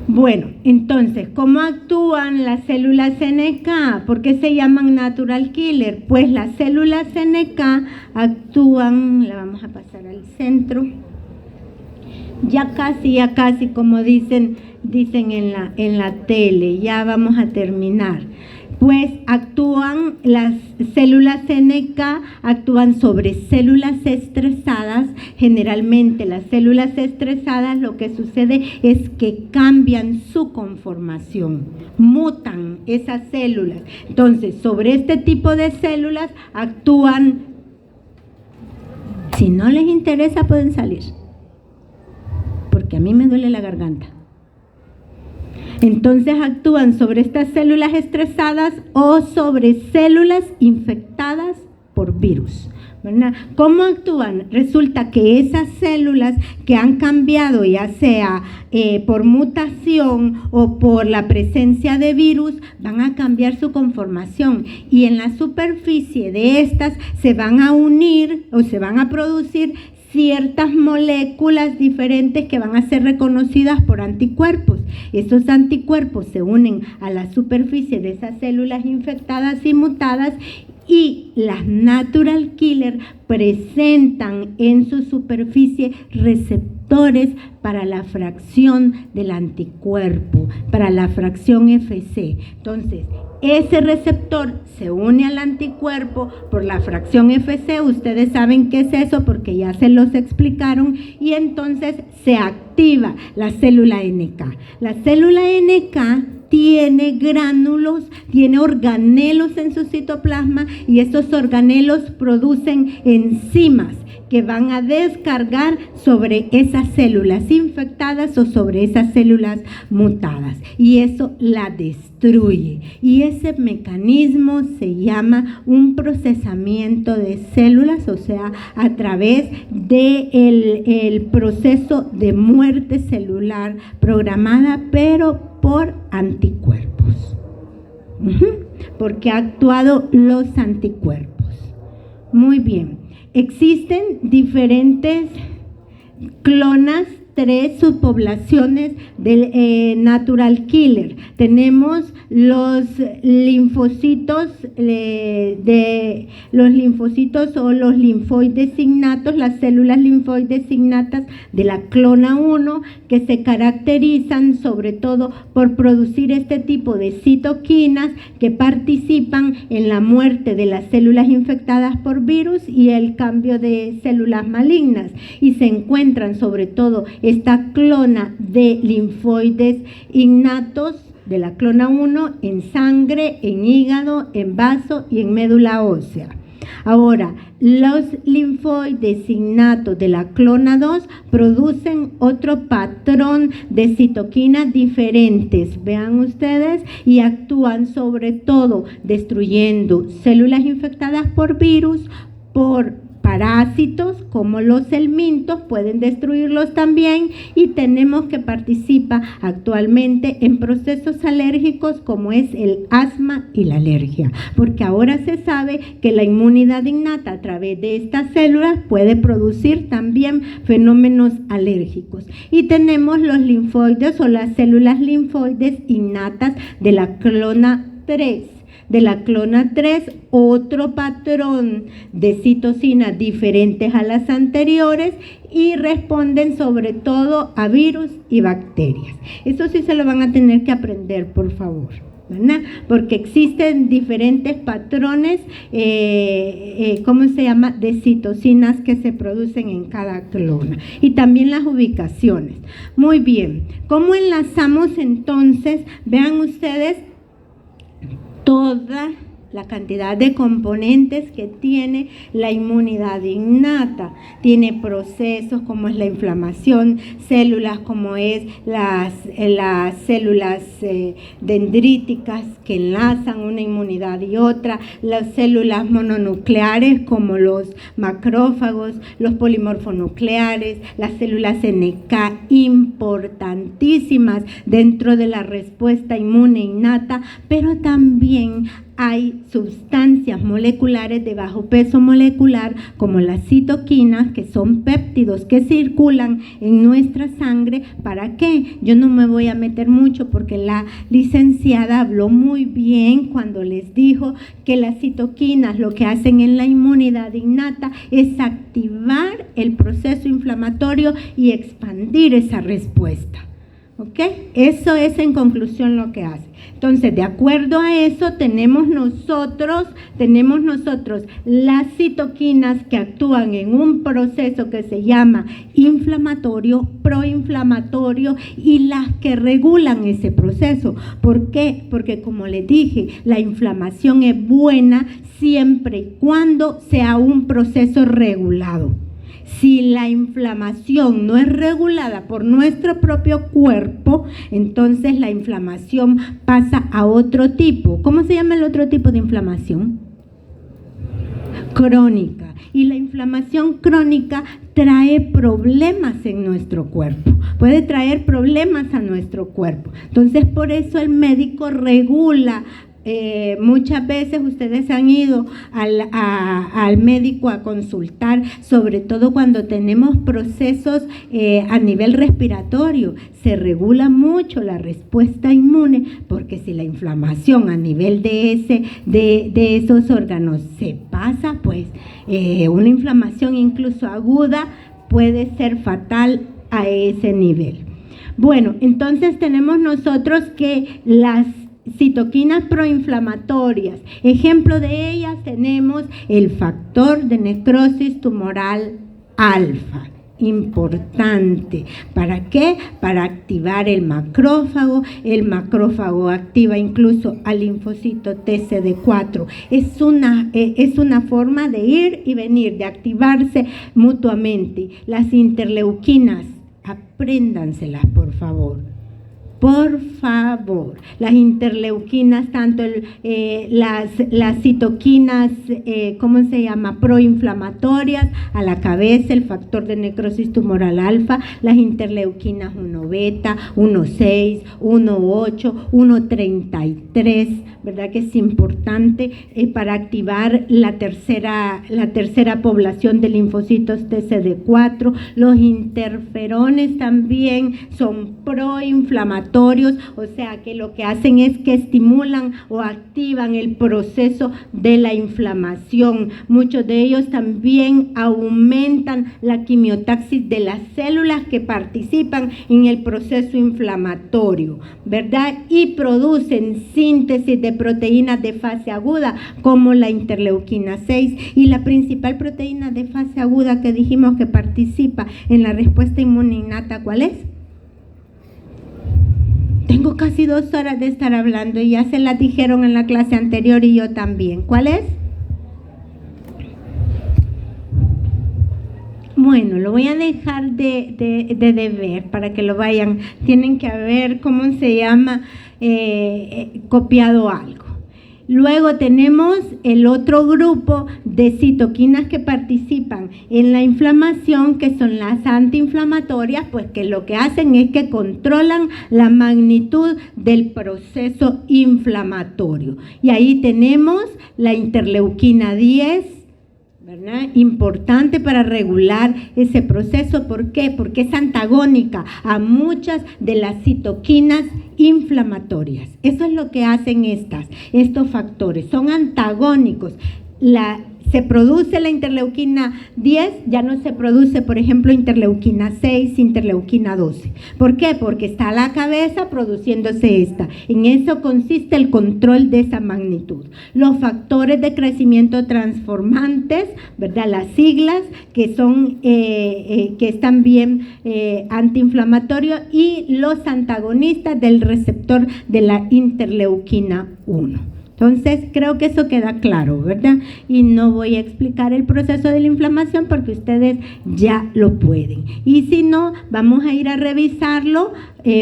Bueno, entonces, ¿cómo actúan las células NK? ¿Por qué se llaman natural killer? Pues las células NK actúan, la vamos a pasar al centro, ya casi, como dicen en la tele, ya vamos a terminar. Pues actúan, las células NK actúan sobre células estresadas. Generalmente las células estresadas, lo que sucede es que cambian su conformación, mutan esas células. Entonces, sobre este tipo de células actúan. Si no les interesa, pueden salir, porque a mí me duele la garganta. Entonces actúan sobre estas células estresadas o sobre células infectadas por virus, ¿verdad? ¿Cómo actúan? Resulta que esas células que han cambiado, ya sea por mutación o por la presencia de virus, van a cambiar su conformación, y en la superficie de estas se van a unir o se van a producir ciertas moléculas diferentes que van a ser reconocidas por anticuerpos. Estos anticuerpos se unen a la superficie de esas células infectadas y mutadas, y las natural killer presentan en su superficie receptores para la fracción del anticuerpo, para la fracción FC. Entonces, ese receptor se une al anticuerpo por la fracción FC. Ustedes saben qué es eso porque ya se los explicaron, y entonces se activa la célula NK. La célula NK tiene gránulos, tiene organelos en su citoplasma, y estos organelos producen enzimas que van a descargar sobre esas células infectadas o sobre esas células mutadas, y eso la destruye. Y ese mecanismo se llama un procesamiento de células, o sea, a través del proceso de muerte celular programada, pero por anticuerpos. Porque ha actuado los anticuerpos. Muy bien. Existen diferentes clonas tres subpoblaciones del natural killer. Tenemos los linfocitos o los linfoides innatos, las células linfoides innatas de la clona 1, que se caracterizan sobre todo por producir este tipo de citoquinas que participan en la muerte de las células infectadas por virus y el cambio de células malignas, y se encuentran sobre todo esta clona de linfoides innatos de la clona 1 en sangre, en hígado, en vaso y en médula ósea. Ahora, los linfoides innatos de la clona 2 producen otro patrón de citoquinas diferentes, vean ustedes, y actúan sobre todo destruyendo células infectadas por virus, por parásitos como los helmintos, pueden destruirlos también, y tenemos que participa actualmente en procesos alérgicos como es el asma y la alergia, porque ahora se sabe que la inmunidad innata a través de estas células puede producir también fenómenos alérgicos. Y tenemos los linfoides o las células linfoides innatas de la clona 3. De la clona 3, otro patrón de citocinas diferentes a las anteriores y responden sobre todo a virus y bacterias. Eso sí se lo van a tener que aprender, por favor, ¿verdad? Porque existen diferentes patrones, de citocinas que se producen en cada clona, y también las ubicaciones. Muy bien, ¿cómo enlazamos entonces? Vean ustedes toda la cantidad de componentes que tiene la inmunidad innata. Tiene procesos como es la inflamación, células como es las células dendríticas que enlazan una inmunidad y otra, las células mononucleares como los macrófagos, los polimorfonucleares, las células NK, importantísimas dentro de la respuesta inmune innata, pero también hay sustancias moleculares de bajo peso molecular como las citoquinas, que son péptidos que circulan en nuestra sangre. ¿Para qué? Yo no me voy a meter mucho porque la licenciada habló muy bien cuando les dijo que las citoquinas lo que hacen en la inmunidad innata es activar el proceso inflamatorio y expandir esa respuesta. ¿Ok? Eso es en conclusión lo que hace. Entonces, de acuerdo a eso, tenemos nosotros las citoquinas que actúan en un proceso que se llama inflamatorio, proinflamatorio, y las que regulan ese proceso. ¿Por qué? Porque, como les dije, la inflamación es buena siempre y cuando sea un proceso regulado. Si la inflamación no es regulada por nuestro propio cuerpo, entonces la inflamación pasa a otro tipo. ¿Cómo se llama el otro tipo de inflamación? Crónica. Y la inflamación crónica trae problemas en nuestro cuerpo, puede traer problemas a nuestro cuerpo. Entonces, por eso el médico regula. Muchas veces ustedes han ido al médico a consultar, sobre todo cuando tenemos procesos a nivel respiratorio. Se regula mucho la respuesta inmune, porque si la inflamación a nivel de esos órganos se pasa, pues una inflamación incluso aguda puede ser fatal a ese nivel. Bueno, entonces tenemos nosotros que las citoquinas proinflamatorias, ejemplo de ellas tenemos el factor de necrosis tumoral alfa, importante. ¿Para qué? Para activar el macrófago. El macrófago activa incluso al linfocito TCD4. Es una forma de ir y venir, de activarse mutuamente. Las interleuquinas, apréndanselas, por favor. Por favor, las interleuquinas, tanto las citoquinas, ¿cómo se llama? Proinflamatorias, a la cabeza, el factor de necrosis tumoral alfa, las interleuquinas 1 beta, 1,6, 1,8, 1,33, ¿verdad? Que es importante para activar la tercera población de linfocitos TCD4. Los interferones también son proinflamatorios, o sea que lo que hacen es que estimulan o activan el proceso de la inflamación. Muchos de ellos también aumentan la quimiotaxis de las células que participan en el proceso inflamatorio, ¿verdad? Y producen síntesis de proteínas de fase aguda como la interleuquina 6, y la principal proteína de fase aguda que dijimos que participa en la respuesta inmune innata, ¿cuál es? Tengo casi 2 horas de estar hablando y ya se las dijeron en la clase anterior y yo también. ¿Cuál es? Bueno, lo voy a dejar de ver para que lo vayan. Tienen que haber, ¿cómo se llama? Copiado algo. Luego tenemos el otro grupo de citoquinas que participan en la inflamación, que son las antiinflamatorias, pues que lo que hacen es que controlan la magnitud del proceso inflamatorio. Y ahí tenemos la interleuquina 10, ¿verdad? Importante para regular ese proceso. ¿Por qué? Porque es antagónica a muchas de las citoquinas inflamatorias. Eso es lo que hacen estos factores. Son antagónicos. Se produce la interleuquina 10, ya no se produce, por ejemplo, interleuquina 6, interleuquina 12. ¿Por qué? Porque está a la cabeza produciéndose esta. En eso consiste el control de esa magnitud. Los factores de crecimiento transformantes, ¿verdad? Las siglas que son, que están bien antiinflamatorios, y los antagonistas del receptor de la interleuquina 1. Entonces, creo que eso queda claro, ¿verdad? Y no voy a explicar el proceso de la inflamación porque ustedes ya lo pueden. Y si no, vamos a ir a revisarlo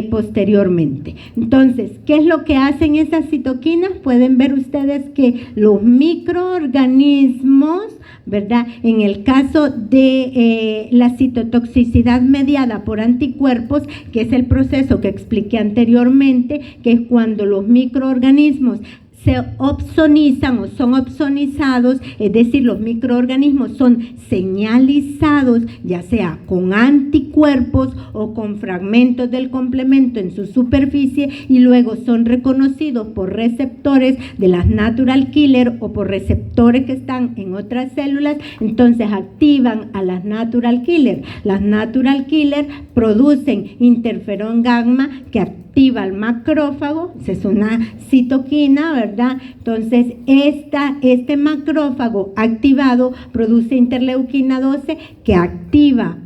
posteriormente. Entonces, ¿qué es lo que hacen esas citoquinas? Pueden ver ustedes que los microorganismos, ¿verdad? En el caso de la citotoxicidad mediada por anticuerpos, que es el proceso que expliqué anteriormente, que es cuando los microorganismos se opsonizan o son opsonizados, es decir, los microorganismos son señalizados, ya sea con anticuerpos o con fragmentos del complemento en su superficie, y luego son reconocidos por receptores de las natural killer o por receptores que están en otras células. Entonces activan a las natural killer. Las natural killer producen interferón gamma que activa al macrófago, esa es una citoquina, ¿verdad? Entonces, este macrófago activado produce interleuquina 12 que activa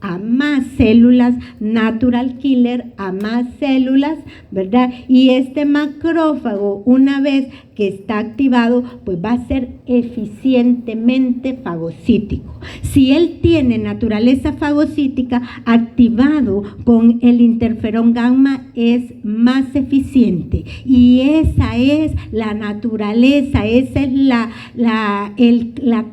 a más células, natural killer, a más células, ¿verdad? Y este macrófago, una vez que está activado, pues va a ser eficientemente fagocítico. Si él tiene naturaleza fagocítica, activado con el interferón gamma es más eficiente. Y esa es la naturaleza, esa es la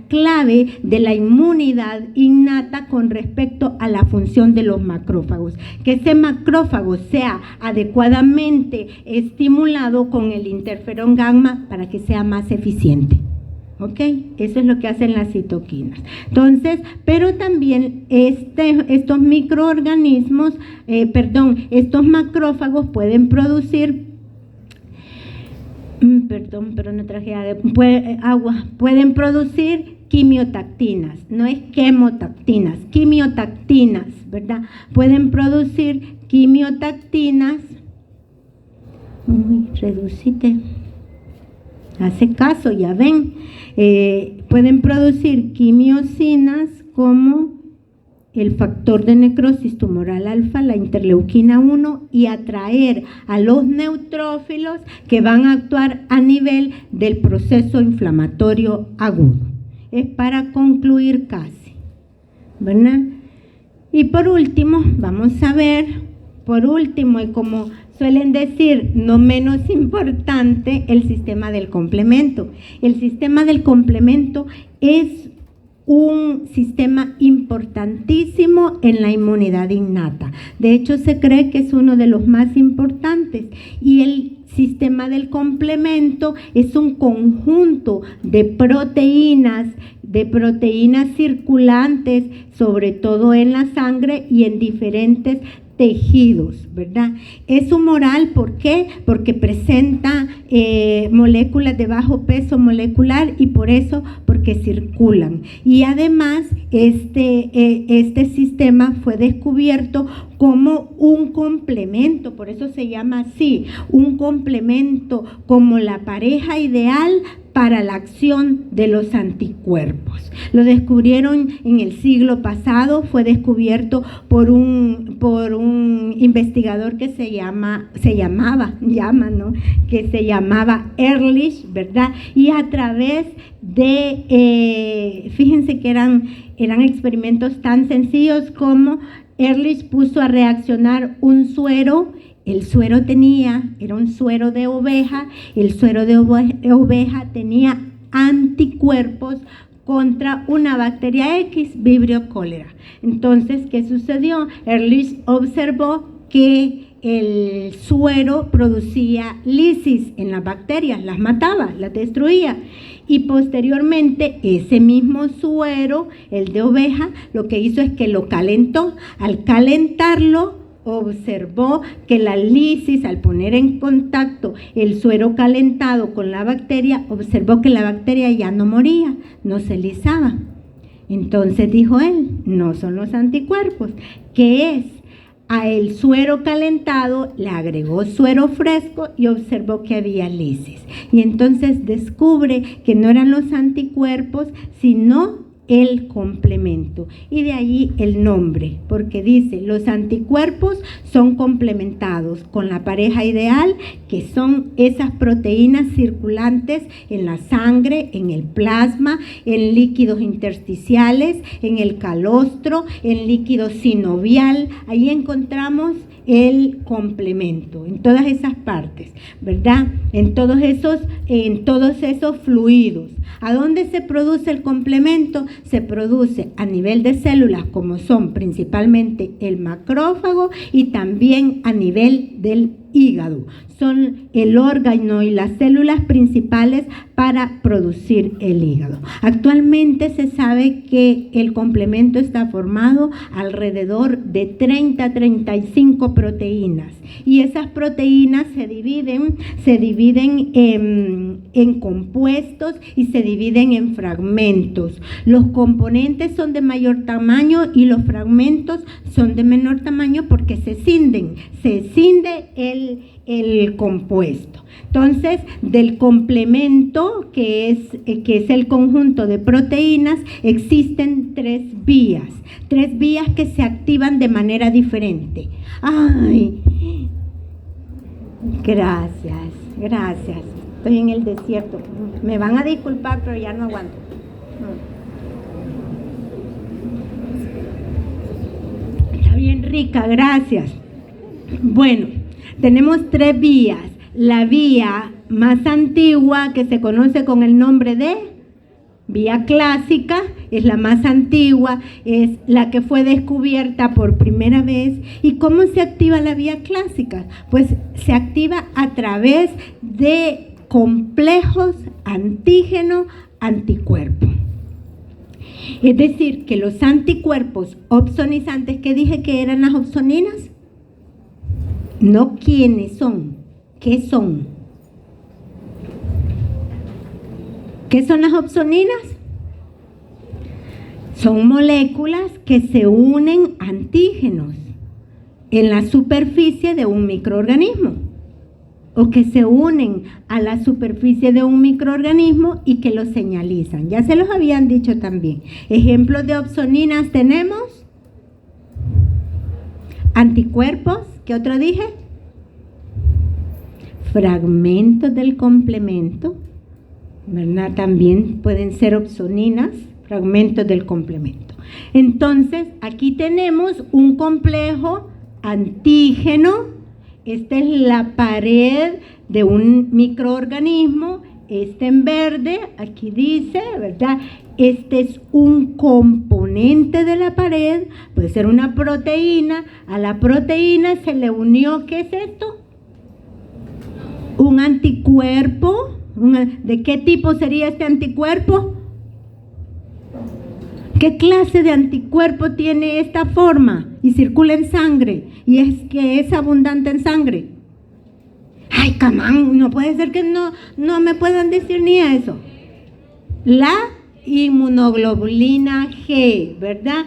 clave de la inmunidad innata con respecto a la función de los macrófagos. Que ese macrófago sea adecuadamente estimulado con el interferón gamma para que sea más eficiente. ¿Ok? Eso es lo que hacen las citoquinas. Entonces, pero también estos microorganismos, estos macrófagos pueden producir, pero no traje agua, pueden producir quimiotactinas, no es quemotactinas, quimiotactinas, ¿verdad? Pueden producir quimiotactinas. Reducite. Hace caso, ya ven. Pueden producir quimiosinas como el factor de necrosis tumoral alfa, la interleuquina 1, y atraer a los neutrófilos que van a actuar a nivel del proceso inflamatorio agudo. Es para concluir casi, ¿verdad? Y por último, vamos a ver por último, y como suelen decir, no menos importante, el sistema del complemento. El sistema del complemento es un sistema importantísimo en la inmunidad innata. De hecho, se cree que es uno de los más importantes, y el sistema del complemento es un conjunto de proteínas circulantes, sobre todo en la sangre y en diferentes tejidos, ¿verdad? Es humoral, ¿por qué? Porque presenta moléculas de bajo peso molecular, y porque circulan. Y además este sistema fue descubierto como un complemento, por eso se llama así, un complemento, como la pareja ideal para la acción de los anticuerpos. Lo descubrieron en el siglo pasado, fue descubierto por un investigador que se llamaba Ehrlich, ¿verdad? Y a través de, fíjense que eran experimentos tan sencillos como Ehrlich puso a reaccionar un suero. El suero era un suero de oveja, el suero de oveja tenía anticuerpos contra una bacteria X, Vibrio cholera. Entonces, ¿qué sucedió? Ehrlich observó que el suero producía lisis en las bacterias, las mataba, las destruía. Y posteriormente ese mismo suero, el de oveja, lo que hizo es que lo calentó. Al calentarlo, observó que la lisis, al poner en contacto el suero calentado con la bacteria, observó que la bacteria ya no moría, no se lisaba. Entonces dijo él, no son los anticuerpos. ¿Qué es? A el suero calentado le agregó suero fresco y observó que había lisis. Y entonces descubre que no eran los anticuerpos, sino el complemento, y de allí el nombre, porque dice, los anticuerpos son complementados con la pareja ideal, que son esas proteínas circulantes en la sangre, en el plasma, en líquidos intersticiales, en el calostro, en líquido sinovial. Ahí encontramos el complemento, en todas esas partes, ¿verdad? En todos esos fluidos. ¿A dónde se produce el complemento? Se produce a nivel de células, como son principalmente el macrófago, y también a nivel del hígado. Son el órgano y las células principales para producir el hígado. Actualmente se sabe que el complemento está formado alrededor de 30 a 35 proteínas, y esas proteínas se dividen en compuestos y se dividen en fragmentos. Los componentes son de mayor tamaño y los fragmentos son de menor tamaño porque se cinde el compuesto. Entonces, del complemento, que es el conjunto de proteínas, existen tres vías que se activan de manera diferente. ¡Ay! Gracias. Estoy en el desierto. Me van a disculpar, pero ya no aguanto. Está bien rica, gracias. Bueno, tenemos tres vías. La vía más antigua, que se conoce con el nombre de vía clásica, es la más antigua, es la que fue descubierta por primera vez. ¿Y cómo se activa la vía clásica? Pues se activa a través de complejos antígeno-anticuerpo. Es decir, que los anticuerpos opsonizantes, que dije que eran las opsoninas, no quiénes son, ¿qué son? ¿Qué son las opsoninas? Son moléculas que se unen antígenos en la superficie de un microorganismo, o que se unen a la superficie de un microorganismo y que lo señalizan. Ya se los habían dicho también. Ejemplos de opsoninas tenemos anticuerpos. ¿Qué otro dije? Fragmentos del complemento, ¿verdad? También pueden ser opsoninas, fragmentos del complemento. Entonces, aquí tenemos un complejo antígeno, esta es la pared de un microorganismo, este en verde, aquí dice, ¿verdad? Este es un componente de la pared, puede ser una proteína, a la proteína se le unió, ¿qué es esto? Un anticuerpo. ¿De qué tipo sería este anticuerpo? ¿Qué clase de anticuerpo tiene esta forma y circula en sangre y es que es abundante en sangre? Ay, camán, no puede ser que no me puedan decir ni eso. La inmunoglobulina G, ¿verdad?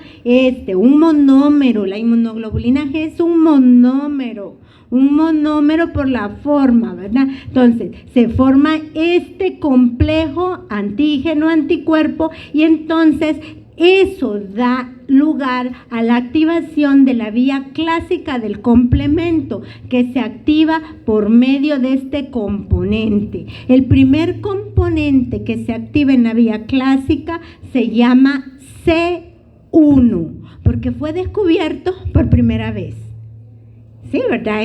Un monómero, la inmunoglobulina G es un monómero por la forma, ¿verdad? Entonces, se forma este complejo antígeno-anticuerpo y entonces eso da lugar a la activación de la vía clásica del complemento que se activa por medio de este componente. El primer componente que se activa en la vía clásica se llama C1 porque fue descubierto por primera vez. Sí, ¿verdad?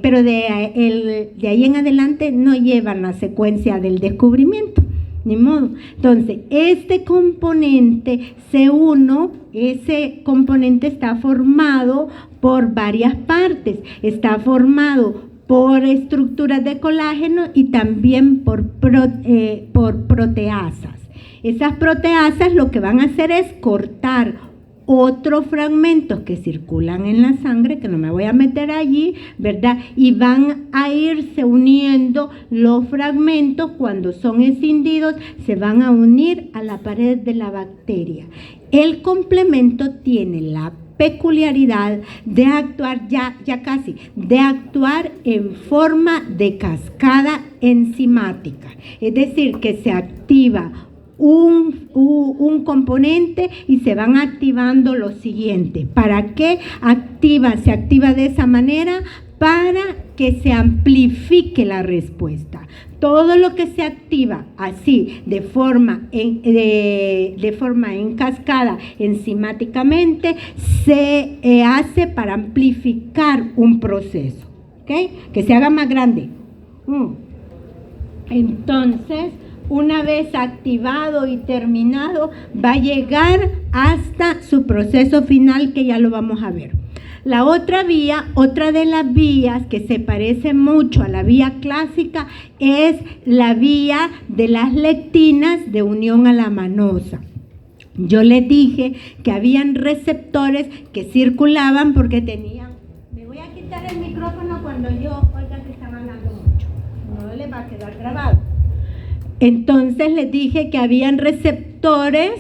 Pero de ahí en adelante no llevan la secuencia del descubrimiento, ni modo. Entonces, este componente C1, ese componente está formado por varias partes. Está formado por estructuras de colágeno y también por proteasas. Esas proteasas lo que van a hacer es cortar otros fragmentos que circulan en la sangre, que no me voy a meter allí, ¿verdad? Y van a irse uniendo los fragmentos, cuando son escindidos, se van a unir a la pared de la bacteria. El complemento tiene la peculiaridad de actuar, de actuar en forma de cascada enzimática, es decir, que se activa un componente y se van activando los siguientes. ¿Para qué se activa de esa manera? Para que se amplifique la respuesta. Todo lo que se activa así de forma en cascada enzimáticamente se hace para amplificar un proceso, ¿okay? Que se haga más grande. Entonces, una vez activado y terminado, va a llegar hasta su proceso final, que ya lo vamos a ver. La otra de las vías que se parece mucho a la vía clásica, es la vía de las lectinas de unión a la manosa. Yo les dije que habían receptores que circulaban porque tenían... Me voy a quitar el micrófono cuando yo oiga que están hablando mucho, no les va a quedar grabado. Entonces les dije que habían receptores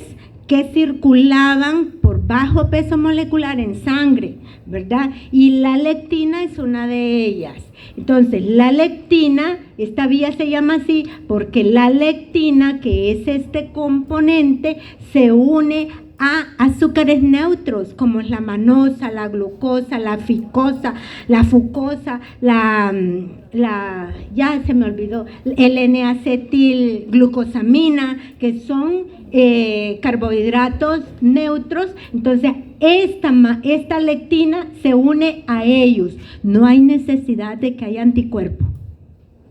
que circulaban por bajo peso molecular en sangre, ¿verdad? Y la lectina es una de ellas. Entonces, la lectina, esta vía se llama así porque la lectina, que es este componente, se une a azúcares neutros como es la manosa, la glucosa, la la fucosa, ya se me olvidó, el N-acetilglucosamina, que son carbohidratos neutros. Entonces, esta lectina se une a ellos. No hay necesidad de que haya anticuerpos.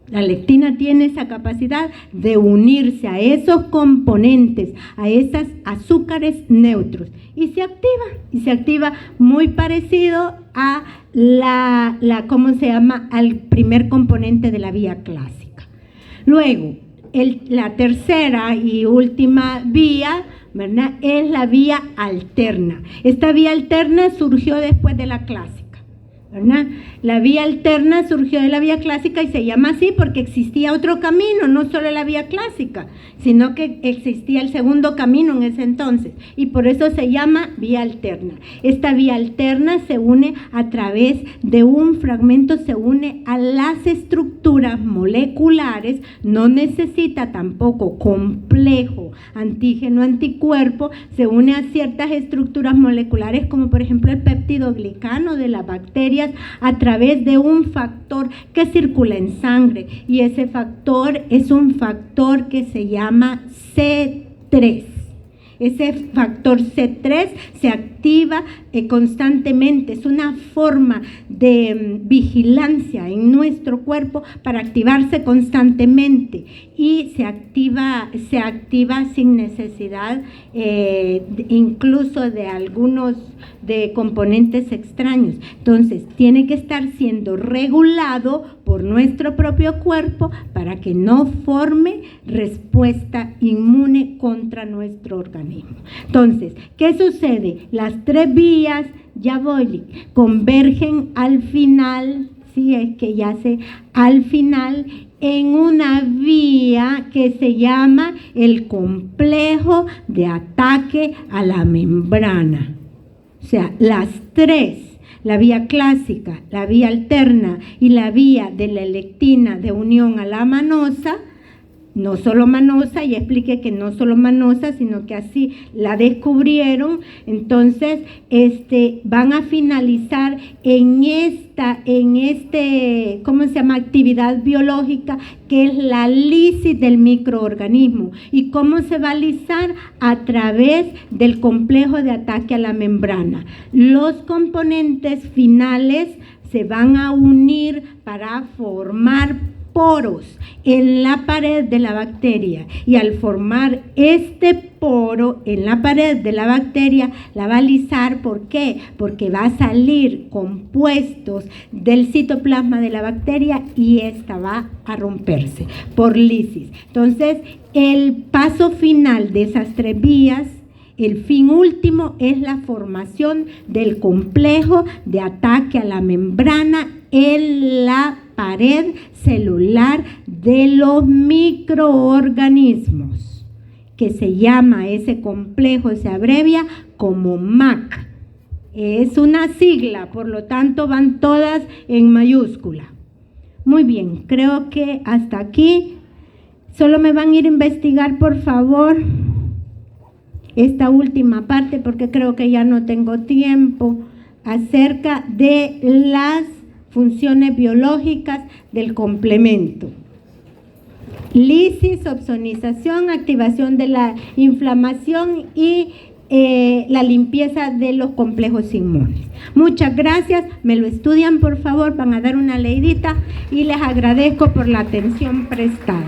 La lectina tiene esa capacidad de unirse a esos componentes, a esos azúcares neutros, y se activa muy parecido a al primer componente de la vía clásica. Luego, la tercera y última vía, ¿verdad?, es la vía alterna. Esta vía alterna surgió después de la clásica, ¿verdad? La vía alterna surgió de la vía clásica y se llama así porque existía otro camino, no solo la vía clásica, sino que existía el segundo camino en ese entonces, y por eso se llama vía alterna. Esta vía alterna se une a través de un fragmento, se une a las estructuras moleculares, no necesita tampoco complejo antígeno-anticuerpo, se une a ciertas estructuras moleculares como por ejemplo el peptidoglicano de las bacterias, a través de un factor que circula en sangre, y ese factor es un factor que se llama C3. ese factor C3 se activa constantemente. Es una forma de vigilancia en nuestro cuerpo para activarse constantemente y se activa sin necesidad incluso de algunos de componentes extraños. Entonces, tiene que estar siendo regulado por nuestro propio cuerpo para que no forme respuesta inmune contra nuestro organismo. Entonces, ¿qué sucede? Las 3 vías Jabolovic convergen al final, sí, es que ya sé, al final en una vía que se llama el complejo de ataque a la membrana. O sea, las 3, la vía clásica, la vía alterna y la vía de la lectina de unión a la manosa, no solo manosa, ya expliqué que no solo manosa, sino que así la descubrieron. Entonces, van a finalizar en ¿cómo se llama? Actividad biológica, que es la lisis del microorganismo. ¿Y cómo se va a lisar? A través del complejo de ataque a la membrana. Los componentes finales se van a unir para formar poros en la pared de la bacteria, y al formar este poro en la pared de la bacteria la va a lisar. ¿Por qué? Porque va a salir compuestos del citoplasma de la bacteria y esta va a romperse por lisis. Entonces, el paso final de esas 3 vías, el fin último, es la formación del complejo de ataque a la membrana en la pared celular de los microorganismos, que se llama, ese complejo se abrevia como MAC. Es una sigla, por lo tanto van todas en mayúscula. Muy bien, creo que hasta aquí. Solo me van a ir a investigar, por favor, esta última parte, porque creo que ya no tengo tiempo, acerca de las funciones biológicas del complemento. Lisis, opsonización, activación de la inflamación y la limpieza de los complejos inmunes. Muchas gracias, me lo estudian por favor, van a dar una leidita y les agradezco por la atención prestada.